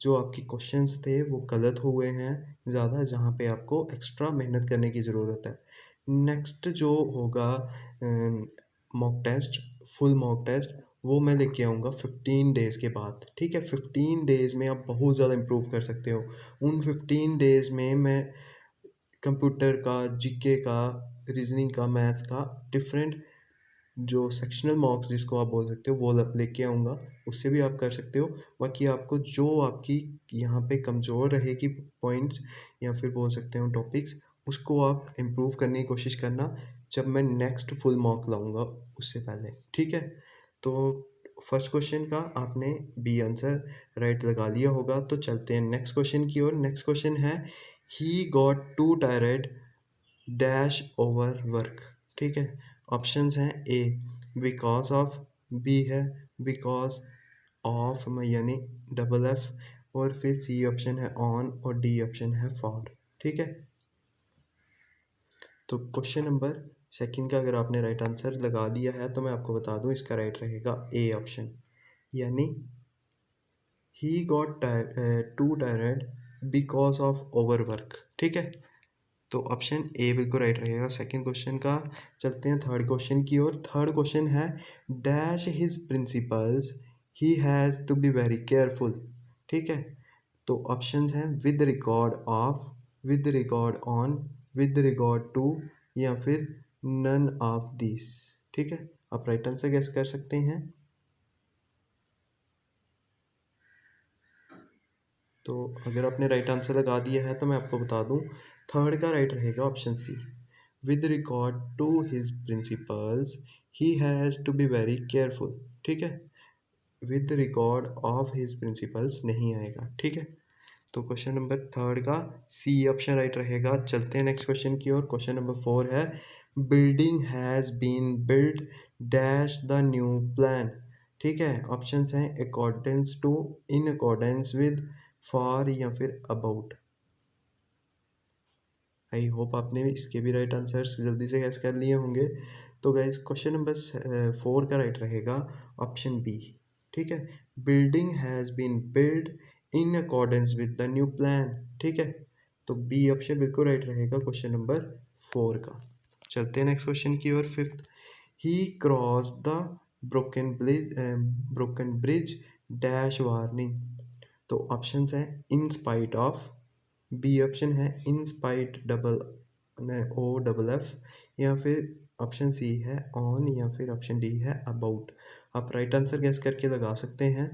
जो आपकी क्वेश्चंस थे वो गलत हुए हैं ज़्यादा, जहाँ पे आपको एक्स्ट्रा मेहनत करने की ज़रूरत है। नेक्स्ट जो होगा mock test, full mock test, वो मैं लेके आऊँगा 15 डेज़ के बाद। ठीक है, 15 डेज़ में आप बहुत ज़्यादा इम्प्रूव कर सकते हो। उन 15 डेज़ में मैं कंप्यूटर का, जीके का, रीजनिंग का, मैथ्स का डिफरेंट जो सेक्शनल मॉक्स जिसको आप बोल सकते हो वो लेके आऊँगा। उससे भी आप कर सकते हो। बाकी आपको जो आपकी यहाँ पे कमज़ोर रहेगी पॉइंट्स, या फिर बोल सकते हो टॉपिक्स, उसको आप इम्प्रूव करने की कोशिश करना जब मैं नेक्स्ट फुल मॉक लाऊँगा उससे पहले। ठीक है, तो फर्स्ट क्वेश्चन का आपने बी आंसर राइट लगा लिया होगा। तो चलते हैं नेक्स्ट क्वेश्चन की ओर। नेक्स्ट क्वेश्चन है, he got to tired dash over work. ठीक है, ऑप्शंस हैं ए बिकॉज ऑफ, बी है बिकॉज ऑफ यानी डबल एफ, और फिर सी ऑप्शन है ऑन, और डी ऑप्शन है फॉर। ठीक है, तो क्वेश्चन नंबर सेकंड का अगर आपने राइट आंसर लगा दिया है तो मैं आपको बता दूं इसका राइट रहेगा ए ऑप्शन, यानी he got to tired because of overwork. ठीक है, तो ऑप्शन ए बिल्कुल राइट रहेगा सेकंड क्वेश्चन का। चलते हैं थर्ड क्वेश्चन की ओर। थर्ड क्वेश्चन है, dash his principles he has to be very careful. ठीक है, तो ऑप्शंस हैं with record of, with record on, with record to, या फिर नन ऑफ दिस। ठीक है, आप राइट आंसर गेस कर सकते हैं। तो अगर आपने राइट आंसर लगा दिया है तो मैं आपको बता दूं, थर्ड का राइट रहेगा option C, with record to his principles he has to be very careful. ठीक है, with record of his principles नहीं आएगा। ठीक है, तो क्वेश्चन नंबर थर्ड का सी ऑप्शन राइट रहेगा। चलते हैं नेक्स्ट क्वेश्चन की ओर। क्वेश्चन नंबर 4 है, building has been build dash the new plan. ठीक है, ऑप्शंस हैं accordance to, in accordance with, for, या फिर अबाउट। आई होप आपने इसके भी राइट आंसर्स जल्दी से गैस कर लिए होंगे। तो गाइस क्वेश्चन नंबर 4 का राइट रहेगा ऑप्शन बी। ठीक है, building has been build in accordance with the new plan. ठीक है, तो बी ऑप्शन बिल्कुल राइट रहेगा क्वेश्चन नंबर 4 का। चलते हैं नेक्स्ट क्वेश्चन की ओर। Fifth, he cross the broken bridge dash warning. तो ऑप्शंस हैं in spite of, B option है in spite double O double F, या फिर ऑप्शन सी है ऑन, या फिर ऑप्शन डी है अबाउट। आप राइट आंसर गेस करके लगा सकते हैं।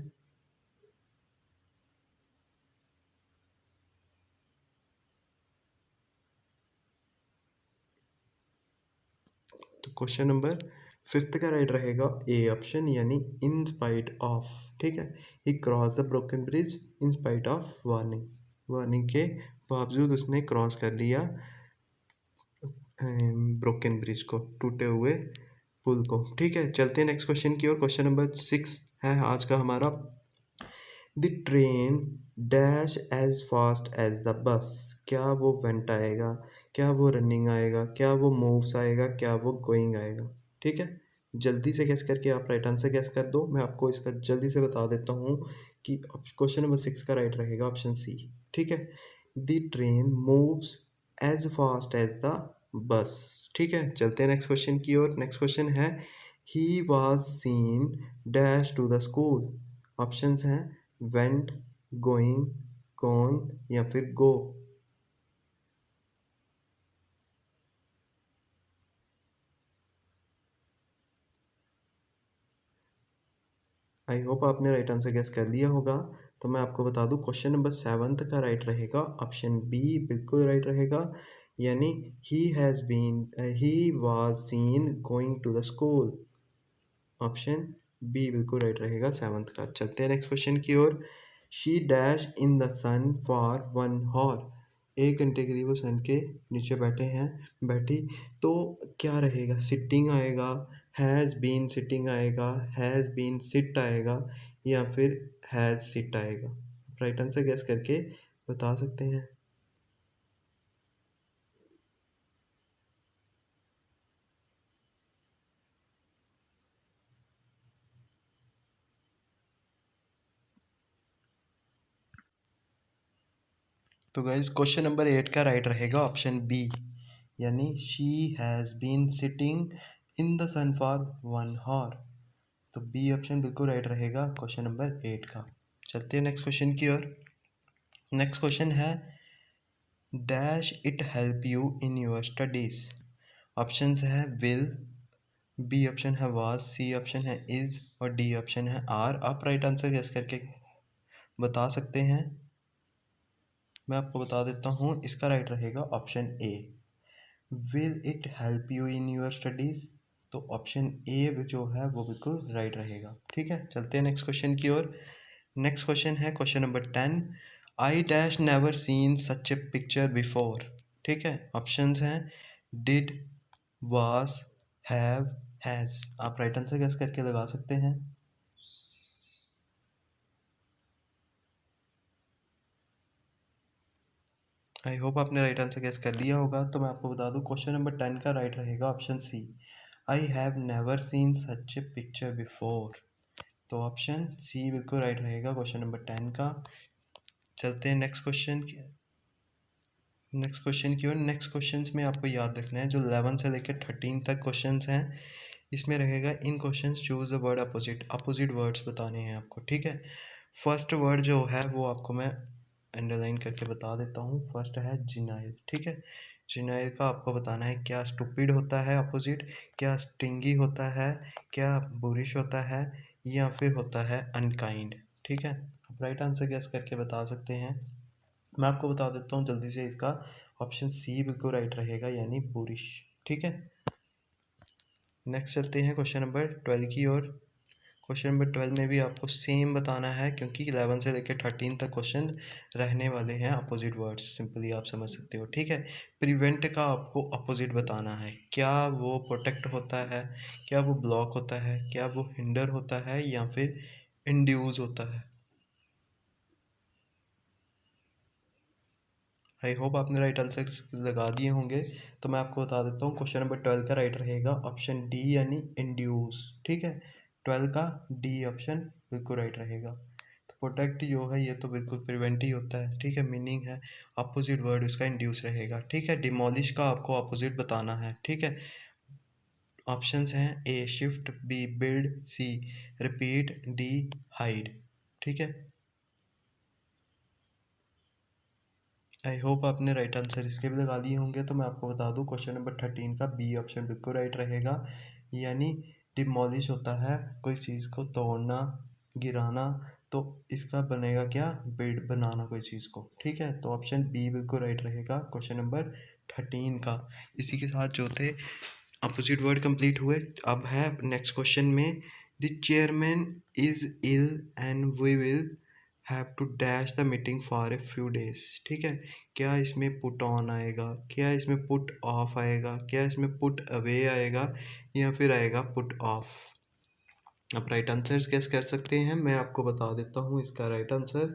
तो क्वेश्चन नंबर फिफ्थ का राइट रहेगा ए ऑप्शन, यानी इन स्पाइट ऑफ। ठीक है, he cross the broken bridge in spite of warning, warning के बावजूद उसने क्रॉस कर लिया ब्रोकन ब्रिज को, टूटे हुए पुल को। ठीक है, चलते हैं नेक्स्ट क्वेश्चन की ओर। क्वेश्चन नंबर 6 है आज का हमारा, the train dash as fast as the bus. क्या वो वेंट आएगा, क्या वो रनिंग आएगा, क्या वो मूव्स आएगा, क्या वो गोइंग आएगा। ठीक है, जल्दी से गैस करके आप राइट आंसर गैस कर दो। मैं आपको इसका जल्दी से बता देता हूँ कि क्वेश्चन नंबर 6 का राइट रहेगा ऑप्शन सी। ठीक है, the train moves as fast as the bus. ठीक है, चलते हैं नेक्स्ट क्वेश्चन की ओर। नेक्स्ट क्वेश्चन है he was seen dash to the school. Options हैं वेंट, गोइंग, गॉन या फिर गो। आई होप आपने राइट आंसर गेस कर लिया होगा। तो मैं आपको बता दूं क्वेश्चन नंबर 7 का राइट रहेगा ऑप्शन बी, बिल्कुल राइट रहेगा। यानी he was seen going to the school. Option B बिल्कुल राइट रहेगा 7 का। चलते हैं नेक्स्ट क्वेश्चन की ओर। She dash in the sun for 1 hour. 1 घंटे के लिए वो सन के नीचे बैठी। तो क्या रहेगा, सिटिंग आएगा, हैज़ बीन सिटिंग आएगा, हैज़ बीन सिट आएगा या फिर हैज़ सिट आएगा। राइट आंसर गेस करके बता सकते हैं। तो गाइज क्वेश्चन नंबर 8 का राइट रहेगा ऑप्शन बी, यानी she has been sitting in the sun for 1 hour. तो बी ऑप्शन बिल्कुल राइट रहेगा क्वेश्चन नंबर 8 का। चलते हैं नेक्स्ट क्वेश्चन की ओर। नेक्स्ट क्वेश्चन है dash it help you in your studies. Options है विल, बी ऑप्शन है वाज, सी ऑप्शन है इज और डी ऑप्शन है आर। आप राइट आंसर गेस करके बता सकते हैं। मैं आपको बता देता हूँ, इसका राइट रहेगा option A, will it help you in your studies. तो ऑप्शन ए जो है वो बिल्कुल राइट रहेगा। ठीक है, चलते हैं नेक्स्ट क्वेश्चन की ओर। नेक्स्ट क्वेश्चन है question number 10। I dash never seen such a picture before. ठीक है, ऑप्शंस हैं डिड, वाज, हैव, हैज़। आप राइट आंसर गेस करके लगा सकते हैं। आई होप आपने राइट आंसर गेस कर लिया होगा। तो मैं आपको बता दूं क्वेश्चन नंबर 10 का राइट रहेगा option C, I have never seen such a picture before. तो ऑप्शन सी बिल्कुल राइट रहेगा क्वेश्चन नंबर 10 का। चलते हैं नेक्स्ट क्वेश्चन की ओर। नेक्स्ट क्वेश्चंस में आपको याद रखना है जो 11 से लेकर 13 तक क्वेश्चंस हैं, इसमें रहेगा in questions choose a word opposite, opposite words बताने हैं आपको। ठीक है, फर्स्ट वर्ड जो है वो आपको मैं अंडरलाइन करके बता देता हूँ। फर्स्ट है जिनाइल। ठीक है, जिनाइल का आपको बताना है क्या स्टूपिड होता है अपोजिट, क्या स्टिंगी होता है, क्या बुरिश होता है या फिर होता है अनकाइंड। ठीक है, आप राइट आंसर गेस करके बता सकते हैं। मैं आपको बता देता हूँ जल्दी से, इसका ऑप्शन सी बिल्कुल राइट रहेगा यानी बुरिश। ठीक है, नेक्स्ट चलते हैं क्वेश्चन नंबर 12 की ओर। क्वेश्चन नंबर 12 में भी आपको सेम बताना है क्योंकि 11 से लेकर 13 तक क्वेश्चन रहने वाले हैं अपोजिट वर्ड्स, सिंपली आप समझ सकते हो। ठीक है, प्रिवेंट का आपको अपोजिट बताना है, क्या वो प्रोटेक्ट होता है, क्या वो ब्लॉक होता है, क्या वो हिंडर होता है या फिर इंड्यूस होता है। आई होप आपने राइट आंसर लगा दिए होंगे। तो मैं आपको बता देता हूँ क्वेश्चन नंबर 12 का राइट रहेगा ऑप्शन डी यानी इंड्यूस। ठीक है, 12 का डी ऑप्शन बिल्कुल राइट रहेगा। तो प्रोटेक्ट जो है ये तो बिल्कुल प्रिवेंट ही होता है। ठीक है, मीनिंग है अपोजिट वर्ड उसका इंड्यूस रहेगा। ठीक है, डिमोलिश का आपको अपोजिट बताना है। ठीक है, ऑप्शंस हैं ए shift, be build, C repeat, D hide. ठीक है, आई होप आपने राइट आंसर इसके भी लगा दिए होंगे। तो मैं आपको बता दूं क्वेश्चन नंबर 13 का बी ऑप्शन बिल्कुल राइट रहेगा, यानी डिमोलिश होता है कोई चीज़ को तोड़ना, गिराना। तो इसका बनेगा क्या, बिल्ड, बनाना कोई चीज़ को। ठीक है, तो ऑप्शन बी बिल्कुल राइट रहेगा क्वेश्चन नंबर 13 का। इसी के साथ जो थे अपोजिट वर्ड कंप्लीट हुए। अब है नेक्स्ट क्वेश्चन में the chairman is ill and we will have to dash the meeting for a few days. ठीक है, क्या इसमें पुट ऑन आएगा, क्या इसमें पुट ऑफ आएगा, क्या इसमें पुट अवे आएगा या फिर आएगा पुट ऑफ। आप राइट आंसर्स गेस कर सकते हैं। मैं आपको बता देता हूँ इसका राइट आंसर।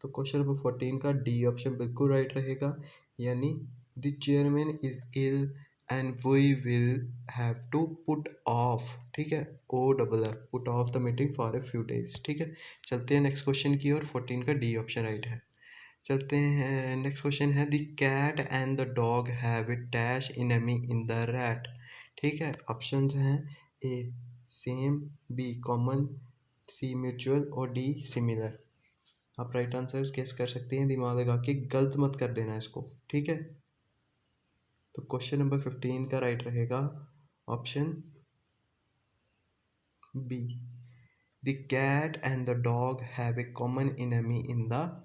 तो क्वेश्चन नंबर 14 का डी ऑप्शन बिल्कुल राइट रहेगा, यानी the chairman is ill and we will have to put off. ठीक है, O double F, put off the meeting for a few days. ठीक है, चलते हैं नेक्स्ट क्वेश्चन की और 14 का डी ऑप्शन राइट है। चलते हैं, नेक्स्ट क्वेश्चन है the cat and the dog have it dash enemy in the rat. ठीक है, ऑप्शंस हैं A same, B common, C mutual और डी सिमिलर। आप राइट आंसर्स गेस कर सकते हैं, दिमाग लगा के, गलत मत कर देना इसको, ठीक है। तो क्वेश्चन नंबर 15 का राइट रहेगा option B, the cat and the dog have a common enemy in the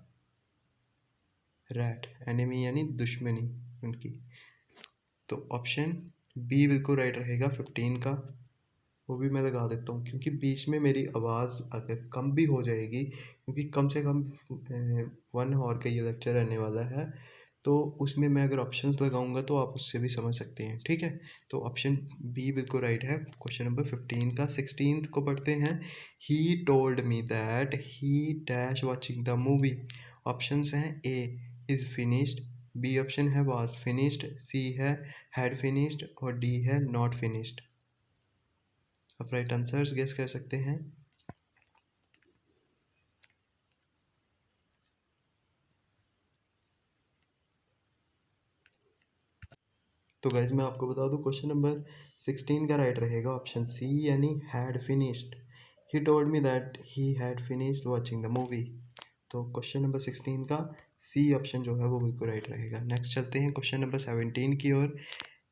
rat. Enemy यानी दुश्मनी उनकी। तो ऑप्शन बी बिल्कुल राइट रहेगा 15 का। वो भी मैं लगा देता हूँ क्योंकि बीच में मेरी आवाज़ अगर कम भी हो जाएगी, क्योंकि कम से कम 1 आवर का ये लेक्चर रहने वाला है, तो उसमें मैं अगर ऑप्शंस लगाऊंगा तो आप उससे भी समझ सकते हैं, ठीक है। तो ऑप्शन बी बिल्कुल राइट है क्वेश्चन नंबर 15 का। 16th को पढ़ते हैं। He told me that he dash watching the movie. Options हैं A is finished, B option है वाज फिनिश्ड, सी है हैड फिनिश्ड और डी है नॉट फिनिश्ड। आप राइट आंसर्स गेस कर सकते हैं। तो गाइज मैं आपको बता दूं, क्वेश्चन नंबर 16 का राइट रहेगा ऑप्शन सी यानी had finished. He told me that he had finished watching the movie. तो क्वेश्चन नंबर 16 का सी ऑप्शन जो है वो बिल्कुल राइट रहेगा। नेक्स्ट चलते हैं क्वेश्चन नंबर 17 की ओर।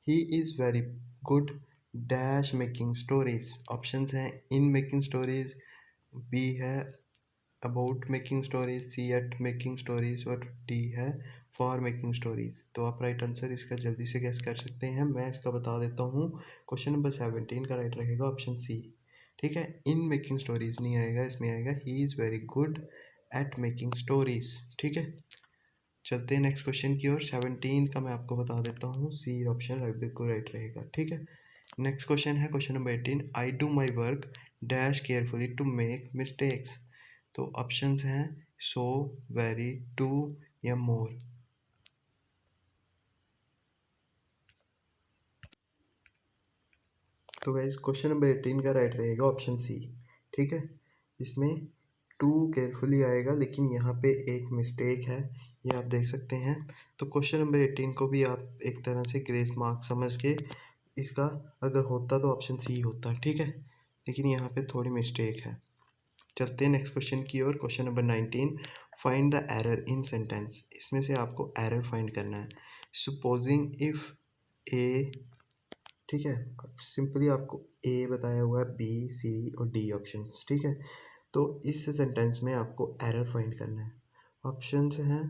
He is very good dash making stories. Options हैं इन मेकिंग स्टोरीज, बी है about making stories, C at making stories और डी है फॉर मेकिंग स्टोरीज। तो आप राइट आंसर इसका जल्दी से गेस कर सकते हैं। मैं इसका बता देता हूँ, क्वेश्चन नंबर 17 का राइट रहेगा ऑप्शन सी। ठीक है, इन मेकिंग स्टोरीज नहीं आएगा, इसमें आएगा ही is very good at making stories. ठीक है, चलते हैं नेक्स्ट क्वेश्चन की ओर। 17 का मैं आपको बता देता हूँ, सी ऑप्शन बिल्कुल राइट रहेगा। ठीक है, नेक्स्ट क्वेश्चन है question number 18। I do my work dash carefully to make mistakes. तो ऑप्शंस हैं सो, वेरी, टू या मोर। तो गाइस क्वेश्चन नंबर 18 का राइट रहेगा ऑप्शन सी। ठीक है, इसमें टू केयरफुली आएगा लेकिन यहाँ पे एक मिस्टेक है, ये आप देख सकते हैं। तो क्वेश्चन नंबर 18 को भी आप एक तरह से ग्रेस मार्क समझ के, इसका अगर होता तो ऑप्शन सी होता, ठीक है, लेकिन यहाँ पे थोड़ी मिस्टेक है। चलते हैं नेक्स्ट क्वेश्चन की ओर। Question number 19। Find the error in sentence. इसमें से आपको एरर फाइंड करना है। सपोजिंग इफ ए, ठीक है, अब सिंपली आपको ए बताया हुआ है, बी सी और डी ऑप्शंस, ठीक है। तो इस सेंटेंस में आपको एरर फाइंड करना है। ऑप्शंस हैं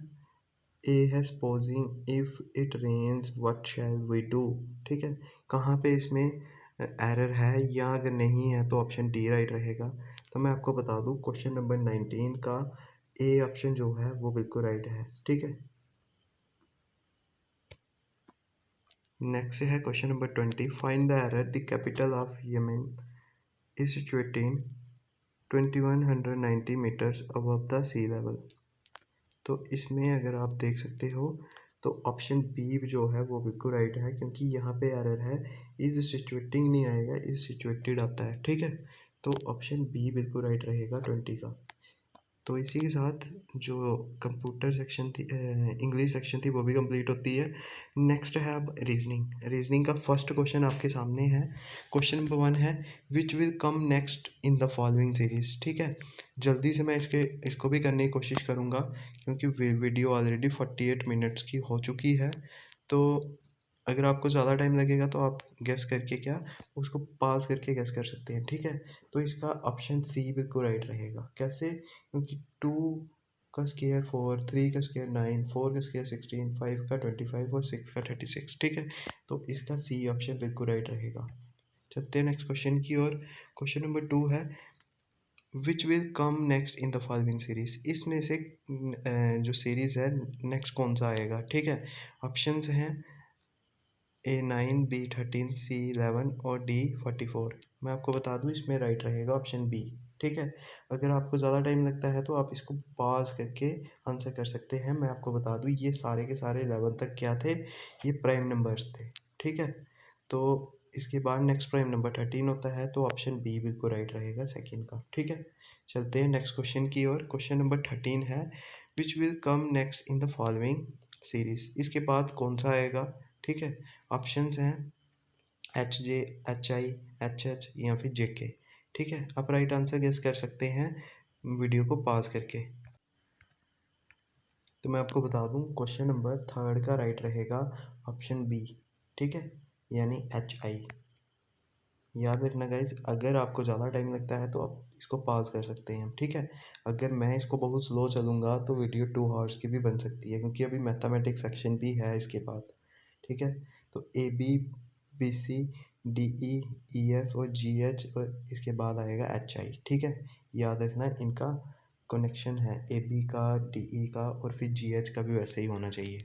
ए है supposing if it rains what shall we do. ठीक है, कहाँ पे इसमें एरर है या अगर नहीं है तो ऑप्शन डी राइट रहेगा। तो मैं आपको बता दूं, क्वेश्चन नंबर 19 का ए ऑप्शन जो है वो बिल्कुल राइट है। ठीक है, नेक्स्ट है question number 20। Find the error the capital of Yemen is situated 2190 metres above the sea level. तो इसमें अगर आप देख सकते हो तो ऑप्शन बी जो है वो बिल्कुल राइट है, क्योंकि यहाँ पे एरर है, इज सिचुएटिंग नहीं आएगा, इज सिचुएटेड आता है। ठीक है, तो ऑप्शन बी बिल्कुल राइट रहेगा 20 का। तो इसी के साथ जो कंप्यूटर सेक्शन थी, इंग्लिश सेक्शन थी, वो भी कंप्लीट होती है। नेक्स्ट है अब रीजनिंग। रीजनिंग का फर्स्ट क्वेश्चन आपके सामने है। क्वेश्चन नंबर 1 है which will come next in the following series. ठीक है, जल्दी से मैं इसको भी करने की कोशिश करूँगा क्योंकि वीडियो ऑलरेडी 48 मिनट्स की हो चुकी है। तो अगर आपको ज़्यादा टाइम लगेगा तो आप गेस करके क्या उसको पास करके गेस कर सकते हैं, ठीक है। तो इसका ऑप्शन सी बिल्कुल राइट रहेगा। कैसे? क्योंकि 2 का स्क्वायर 4, 3 का स्क्वायर 9, 4 का स्क्वायर 16, 5 का 25 और 6 का 36। ठीक है, तो इसका सी ऑप्शन बिल्कुल राइट रहेगा। चलते हैं नेक्स्ट क्वेश्चन की ओर। क्वेश्चन नंबर 2 है which will come next in the following series. इसमें से जो सीरीज़ है नेक्स्ट कौन सा आएगा। ठीक है, ऑप्शंस हैं A9, B13, C11 और D44। मैं आपको बता दूं इसमें राइट रहेगा ऑप्शन बी। ठीक है, अगर आपको ज़्यादा टाइम लगता है तो आप इसको पॉज करके आंसर कर सकते हैं। मैं आपको बता दूं ये सारे के सारे 11 तक क्या थे, ये प्राइम नंबर्स थे। ठीक है, तो इसके बाद नेक्स्ट प्राइम नंबर 13 होता है, तो ऑप्शन बी बिल्कुल राइट रहेगा सेकेंड का। ठीक है, चलते हैं नेक्स्ट क्वेश्चन की ओर। क्वेश्चन नंबर 13 है which will come next in the following series, इसके बाद कौन सा आएगा, ठीक है। ऑप्शंस हैं H J, H I, H H या फिर जे के, ठीक है। आप राइट आंसर गेस कर सकते हैं वीडियो को पॉज करके। तो मैं आपको बता दूं क्वेश्चन नंबर थर्ड का राइट रहेगा ऑप्शन बी, ठीक है, यानी एच आई। याद रखना गाइज, अगर आपको ज़्यादा टाइम लगता है तो आप इसको पॉज कर सकते हैं, ठीक है। अगर मैं इसको बहुत स्लो चलूँगा तो वीडियो 2 आवर्स की भी बन सकती है, क्योंकि अभी मैथमेटिक्स सेक्शन भी है इसके बाद, ठीक है। तो A B, B C, D E, E F और जी एच, और इसके बाद आएगा एच आई, ठीक है। याद रखना इनका कनेक्शन है, ए बी का, डी ई का और फिर जी एच का भी वैसे ही होना चाहिए।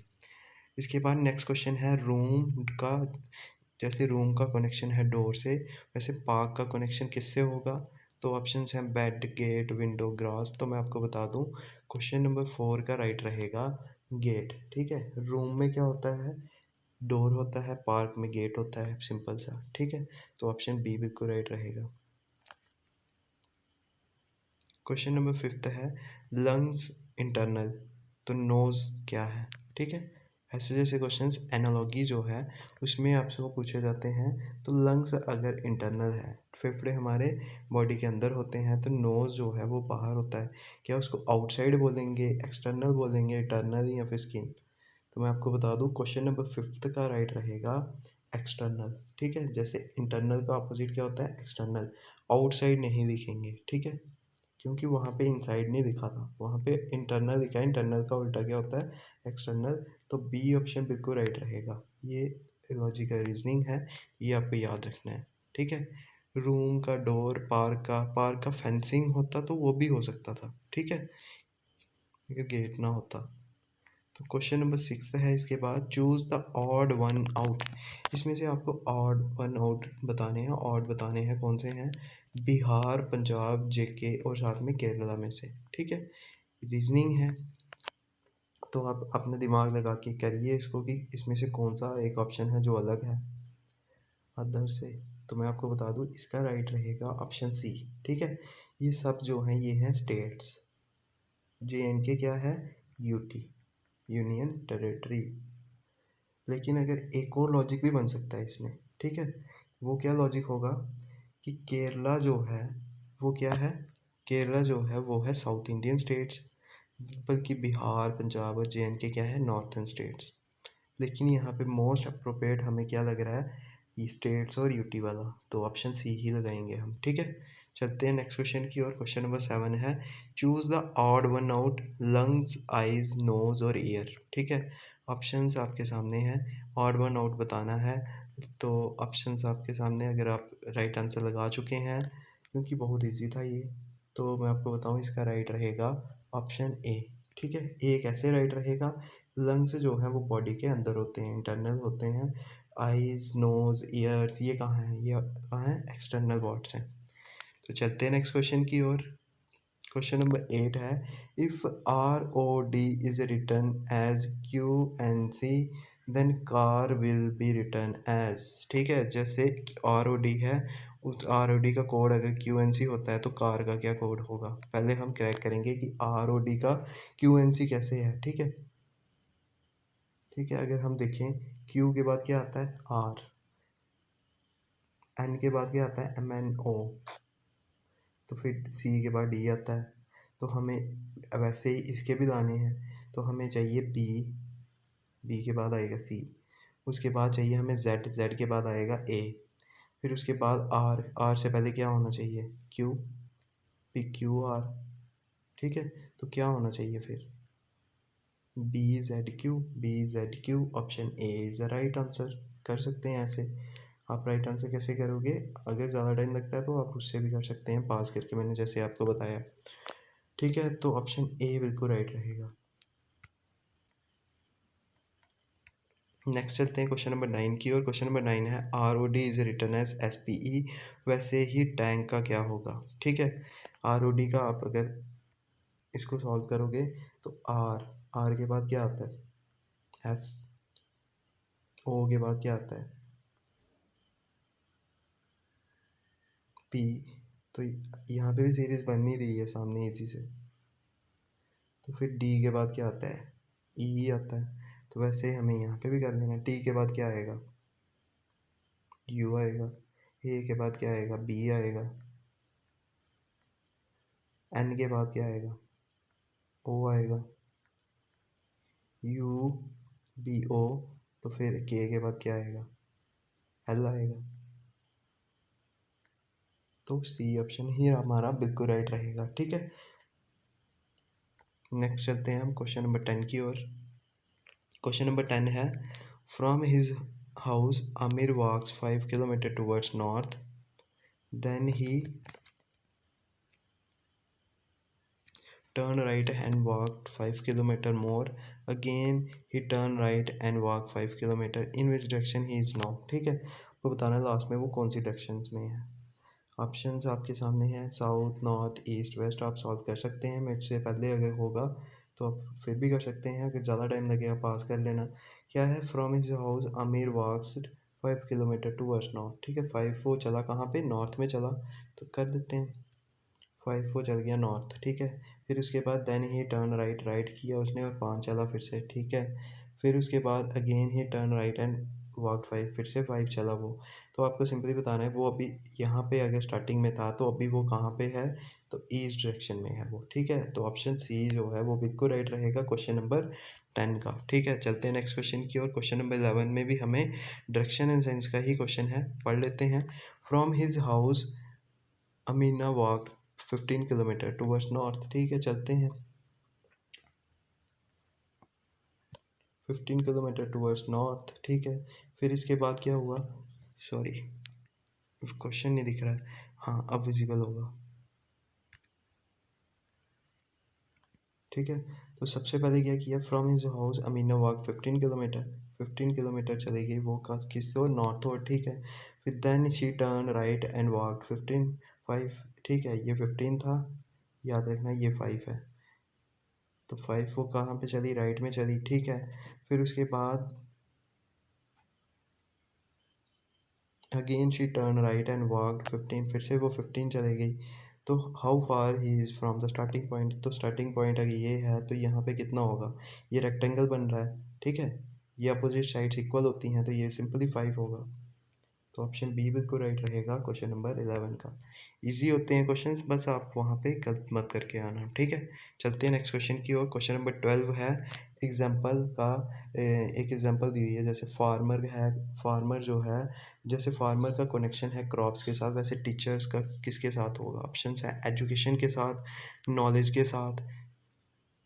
इसके बाद नेक्स्ट क्वेश्चन है रूम का, जैसे रूम का कनेक्शन है डोर से, वैसे पार्क का कनेक्शन किससे होगा। तो ऑप्शंस हैं बेड, गेट, विंडो, ग्रास। तो मैं आपको बता दूं क्वेश्चन नंबर 4 का राइट रहेगा गेट, ठीक है। रूम में क्या होता है, डोर होता है, पार्क में गेट होता है, सिंपल सा, ठीक है। तो ऑप्शन बी बिल्कुल राइट रहेगा। क्वेश्चन नंबर 5 है लंग्स इंटरनल, तो नोज क्या है, ठीक है। ऐसे जैसे क्वेश्चंस एनालॉगी जो है उसमें आपसे वो पूछे जाते हैं। तो लंग्स अगर इंटरनल है, फेफड़े हमारे बॉडी के अंदर होते हैं, तो नोज जो है वो बाहर होता है। क्या उसको आउटसाइड बोलेंगे, एक्सटर्नल बोलेंगे, इंटरनल या फिर स्किन। तो मैं आपको बता दूं क्वेश्चन नंबर 5 का राइट रहेगा एक्सटर्नल, ठीक है। जैसे इंटरनल का अपोजिट क्या होता है, एक्सटर्नल। आउटसाइड नहीं दिखेंगे, ठीक है, क्योंकि वहाँ पे इनसाइड नहीं दिखा था, वहाँ पे इंटरनल दिखा है। इंटरनल का उल्टा क्या होता है, एक्सटर्नल। तो बी ऑप्शन बिल्कुल राइट रहेगा। ये लॉजिकल रीजनिंग है, ये आपको याद रखना है, ठीक है। रूम का डोर, पार्क का फेंसिंग होता तो वो भी हो सकता था, ठीक है, अगर गेट ना होता। तो क्वेश्चन नंबर 6 है इसके बाद choose the odd one out. इसमें से आपको ऑड वन आउट बताने हैं। ऑड बताने हैं कौन से हैं, बिहार, पंजाब, जेके और साथ में केरला में से, ठीक है। रीजनिंग है, तो आप अपना दिमाग लगा के करिए इसको कि इसमें से कौन सा एक ऑप्शन है जो अलग है अदर से। तो मैं आपको बता दूं इसका राइट रहेगा ऑप्शन सी, ठीक है। ये सब जो हैं ये हैं स्टेट्स। जे एंड के क्या है, यूटी, यूनियन टेरिटरी। लेकिन अगर एक और लॉजिक भी बन सकता है इसमें, ठीक है। वो क्या लॉजिक होगा कि केरला जो है वो क्या है, केरला जो है वो है साउथ इंडियन स्टेट्स, बल्कि बिहार, पंजाब और जे एंड के क्या है, नॉर्थन स्टेट्स। लेकिन यहाँ पे मोस्ट अप्रोप्रिएट हमें क्या लग रहा है, ये स्टेट्स और यूटी वाला, तो ऑप्शन सी ही लगाएंगे हम, ठीक है। चलते हैं नेक्स्ट क्वेश्चन की ओर। क्वेश्चन नंबर 7 है choose the odd one out, lungs, eyes, nose और ईयर, ठीक है। ऑप्शंस आपके सामने हैं, ऑड वन आउट बताना है। तो ऑप्शंस आपके सामने, अगर आप राइट आंसर लगा चुके हैं, क्योंकि बहुत इजी था ये, तो मैं आपको बताऊं इसका राइट रहेगा ऑप्शन ए, ठीक है। ए कैसे राइट रहेगा, लंग्स जो हैं वो बॉडी के अंदर होते हैं, इंटरनल होते हैं। आईज, नोज, ईयर्स ये कहाँ हैं, ये कहाँ हैं, एक्सटर्नल पार्ट्स हैं। तो चलते हैं नेक्स्ट क्वेश्चन की ओर। क्वेश्चन नंबर 8 है if R O D is return as Q N C then car will be return as, ठीक है। जैसे आर ओ डी है, उस आर ओ डी का कोड अगर क्यू एन सी होता है तो कार का क्या कोड होगा। पहले हम क्रैक करेंगे कि आर ओ डी का क्यू एन सी कैसे है, ठीक है। ठीक है, अगर हम देखें क्यू के बाद क्या आता है, आर, एन के बाद क्या आता है, एम एन ओ, तो फिर सी के बाद डी आता है। तो हमें वैसे ही इसके भी लाने हैं, तो हमें चाहिए बी, बी के बाद आएगा सी, उसके बाद चाहिए हमें जेड, जेड के बाद आएगा ए, फिर उसके बाद आर, आर से पहले क्या होना चाहिए, क्यू, पी क्यू आर, ठीक है। तो क्या होना चाहिए फिर, B Z Q, B Z Q, option A is the right answer. कर सकते हैं ऐसे। आप राइट आंसर कैसे करोगे, अगर ज़्यादा टाइम लगता है तो आप उससे भी कर सकते हैं पास करके, मैंने जैसे आपको बताया, ठीक है। तो ऑप्शन ए बिल्कुल राइट रहेगा। नेक्स्ट चलते हैं क्वेश्चन नंबर 9 की और। क्वेश्चन नंबर 9 है R O D is return as S P E, वैसे ही टैंक का क्या होगा, ठीक है। आर ओ डी का आप अगर इसको सॉल्व करोगे तो आर, आर के बाद क्या आता है, एस, ओ के बाद क्या आता है, पी। तो यहाँ पे भी सीरीज बन नहीं रही है सामने इसी से, तो फिर डी के बाद क्या आता है, ई ही आता है। तो वैसे हमें यहाँ पे भी कर लेना। टी के बाद क्या आएगा, यू आएगा। ए के बाद क्या आएगा, बी आएगा। एन के बाद क्या आएगा, ओ आएगा। यू बी ओ, तो फिर के बाद क्या आएगा, एल आएगा। तो सी ऑप्शन ही हमारा बिल्कुल राइट रहेगा। ठीक है, नेक्स्ट चलते हैं हम क्वेश्चन नंबर 10 की ओर। क्वेश्चन नंबर 10 है, from his house Aamir walks 5 kilometres towards north, then he turn right and walked 5 kilometer more. Again he turn right and walk 5 kilometer. In which direction he is now? ठीक है, आपको बताना है last में वो कौन सी directions में है। ऑप्शंस आपके सामने हैं, साउथ, नॉर्थ, ईस्ट, वेस्ट। आप सॉल्व कर सकते हैं मेरे से पहले, अगर होगा तो आप फिर भी कर सकते हैं, अगर ज़्यादा टाइम लगेगा पास कर लेना। क्या है, from his house Aamir walks 5 kilometres towards north. ठीक है, 5 वो चला कहाँ पे, नॉर्थ में चला, तो कर देते हैं 5 वो चल गया नॉर्थ। ठीक है, फिर उसके बाद then he turn right, right किया उसने और 5 चला फिर से। ठीक है, फिर उसके बाद again he turn right and walk 5, फिर से 5 चला वो। तो आपको सिंपली बताना है वो अभी यहाँ पे अगर स्टार्टिंग में था तो अभी वो कहाँ पे है, तो ईस्ट डायरेक्शन में है वो। ठीक है, तो ऑप्शन सी जो है वो बिल्कुल राइट रहेगा क्वेश्चन नंबर 10 का। ठीक है, चलते हैं नेक्स्ट क्वेश्चन की और। क्वेश्चन नंबर 11 में भी हमें डायरेक्शन एंड साइंस का ही क्वेश्चन है, पढ़ लेते हैं। From his house Amina walk 15 kilometre towards north. ठीक है, चलते हैं 15 किलोमीटर टूवर्ड्स नॉर्थ। ठीक है, फिर इसके बाद क्या हुआ, सॉरी क्वेश्चन नहीं दिख रहा है, हाँ अब विजिबल होगा। ठीक है, तो सबसे पहले क्या किया, from his house Amina walk 15 kilometre, 15 kilometre चली गई वो किस ओर, नॉर्थ ओर। ठीक है, फिर then she turn right and walk 15 5। ठीक है, ये 15 था, याद रखना ये 5 है, तो 5 वो कहाँ पे चली, राइट में चली। ठीक है, फिर उसके बाद again she turn right and walked 15, फिर से वो 15 चले गई। तो how far he is from the starting point, तो स्टार्टिंग पॉइंट अगर ये है तो यहाँ पे कितना होगा, ये रेक्टेंगल बन रहा है। ठीक है, ये अपोजिट साइड्स इक्वल होती हैं तो ये सिंपली 5 होगा। तो ऑप्शन बी बिल्कुल राइट रहेगा क्वेश्चन नंबर 11 का। इजी होते हैं क्वेश्चंस, बस आप वहाँ पे गलत मत करके आना। ठीक है, चलते हैं नेक्स्ट क्वेश्चन की ओर। क्वेश्चन नंबर 12 है एग्जाम्पल का, एक एग्जाम्पल दी हुई है, जैसे फार्मर है, फार्मर जो है, जैसे फार्मर का कनेक्शन है क्रॉप्स के साथ, वैसे टीचर्स का किसके साथ होगा। ऑप्शंस है एजुकेशन के साथ, नॉलेज के साथ,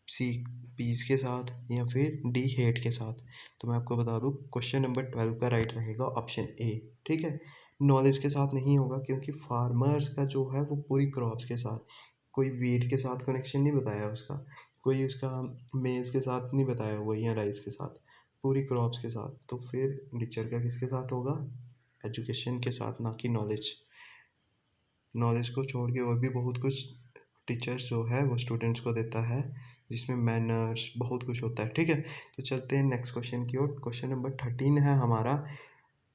सी पीस के साथ, या फिर डी हेट के साथ। तो मैं आपको बता दूं क्वेश्चन नंबर 12 का राइट रहेगा ऑप्शन ए। ठीक है, नॉलेज के साथ नहीं होगा क्योंकि फार्मर्स का जो है वो पूरी क्रॉप्स के साथ, कोई वीट के साथ कनेक्शन नहीं बताया उसका, कोई उसका मेज के साथ नहीं बताया हुआ या राइस के साथ, पूरी क्रॉप्स के साथ। तो फिर टीचर का किसके साथ होगा, एजुकेशन के साथ, ना कि नॉलेज। नॉलेज को छोड़ के और भी बहुत कुछ टीचर्स जो है वो स्टूडेंट्स को देता है, जिसमें मैनर्स बहुत कुछ होता है। ठीक है, तो चलते हैं नेक्स्ट क्वेश्चन की ओर। क्वेश्चन नंबर 13 है हमारा,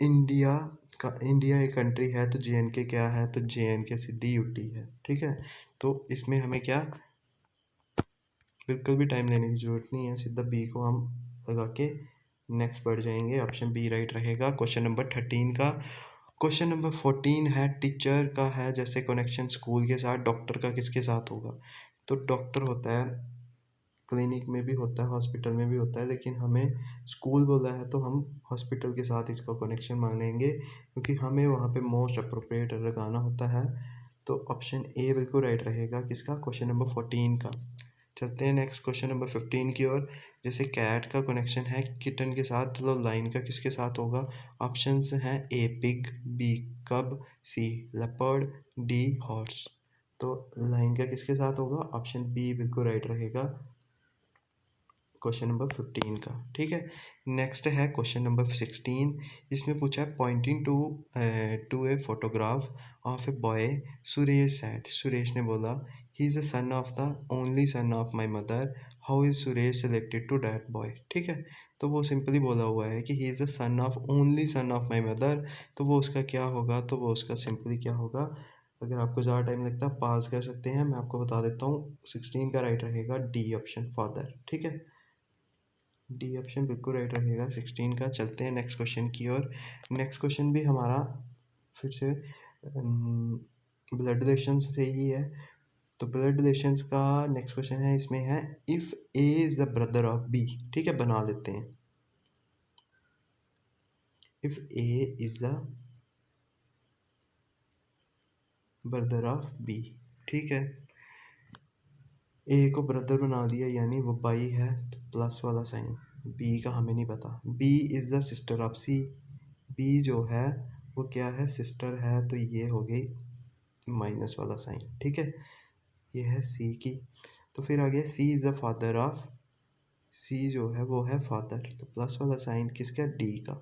इंडिया का, इंडिया एक कंट्री है तो जे क्या है, तो जे सीधी यूटी है। ठीक है, तो इसमें हमें क्या, बिल्कुल भी टाइम लेने की ज़रूरत नहीं है, सीधा बी को हम लगा के नेक्स्ट बढ़ जाएंगे। ऑप्शन बी राइट रहेगा क्वेश्चन नंबर 13 का। क्वेश्चन नंबर 14 है, टीचर का है जैसे कनेक्शन स्कूल के साथ, डॉक्टर का किसके साथ होगा। तो डॉक्टर होता है क्लिनिक में भी होता है, हॉस्पिटल में भी होता है, लेकिन हमें स्कूल बोला है तो हम हॉस्पिटल के साथ इसका कनेक्शन मानेंगे क्योंकि हमें वहाँ पे मोस्ट अप्रोप्रिएट लगाना होता है। तो ऑप्शन ए बिल्कुल राइट रहेगा किसका, क्वेश्चन नंबर 14 का। चलते हैं नेक्स्ट क्वेश्चन नंबर 15 की ओर। जैसे कैट का कनेक्शन है किटन के साथ, तो लाइन का किसके साथ होगा। ऑप्शंस हैं ए पिग, बी कब, सी लेपर्ड, डी हॉर्स। तो लाइन का किसके साथ होगा, ऑप्शन बी बिल्कुल राइट रहेगा क्वेश्चन नंबर 15 का। ठीक है, नेक्स्ट है क्वेश्चन नंबर 16। इसमें पूछा है pointing to a photograph of a boy, Suresh said, Suresh ने बोला he is a son of the only son of my mother, how is Suresh selected to that boy. ठीक है, तो वो सिंपली बोला हुआ है कि he is a son of only son of my mother, तो वो उसका क्या होगा, तो वो उसका सिंपली क्या होगा, अगर आपको ज़्यादा टाइम लगता है पास कर सकते हैं, मैं आपको बता देता हूँ 16 का राइट रहेगा डी ऑप्शन फादर। ठीक है, डी ऑप्शन बिल्कुल राइट रहेगा 16 का। चलते हैं नेक्स्ट क्वेश्चन की ओर। नेक्स्ट क्वेश्चन भी हमारा फिर से ब्लड रिलेशन से ही है। तो ब्लड रिलेशंस का नेक्स्ट क्वेश्चन है, इसमें है if A is the brother of B. ठीक है, बना लेते हैं। If A is the brother of B. ठीक है, ए को ब्रदर बना दिया यानी वो बाई है, तो प्लस वाला साइन। बी का हमें नहीं पता। B is the sister of C. B जो है वो क्या है, सिस्टर है, तो ये हो गई माइनस वाला साइन। ठीक है, ये है सी की। तो फिर आ गया सी इज़ द फादर ऑफ, सी जो है वो है फादर, तो प्लस वाला साइन किसका, डी का।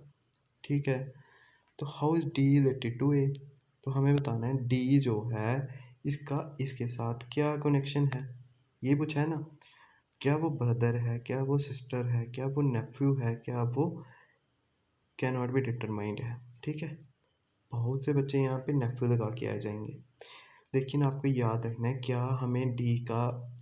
ठीक है, तो how is D related to A. तो हमें बताना है डी जो है इसका इसके साथ क्या कनेक्शन है, ये पूछा है ना। क्या वो ब्रदर है, क्या वो सिस्टर है, क्या वो नेफ्यू है, क्या वो कैन नॉट बी डिटरमाइंड है। ठीक है, बहुत से बच्चे यहाँ पे नेफ्यू लगा के आ जाएंगे, लेकिन आपको याद रखना है क्या हमें डी का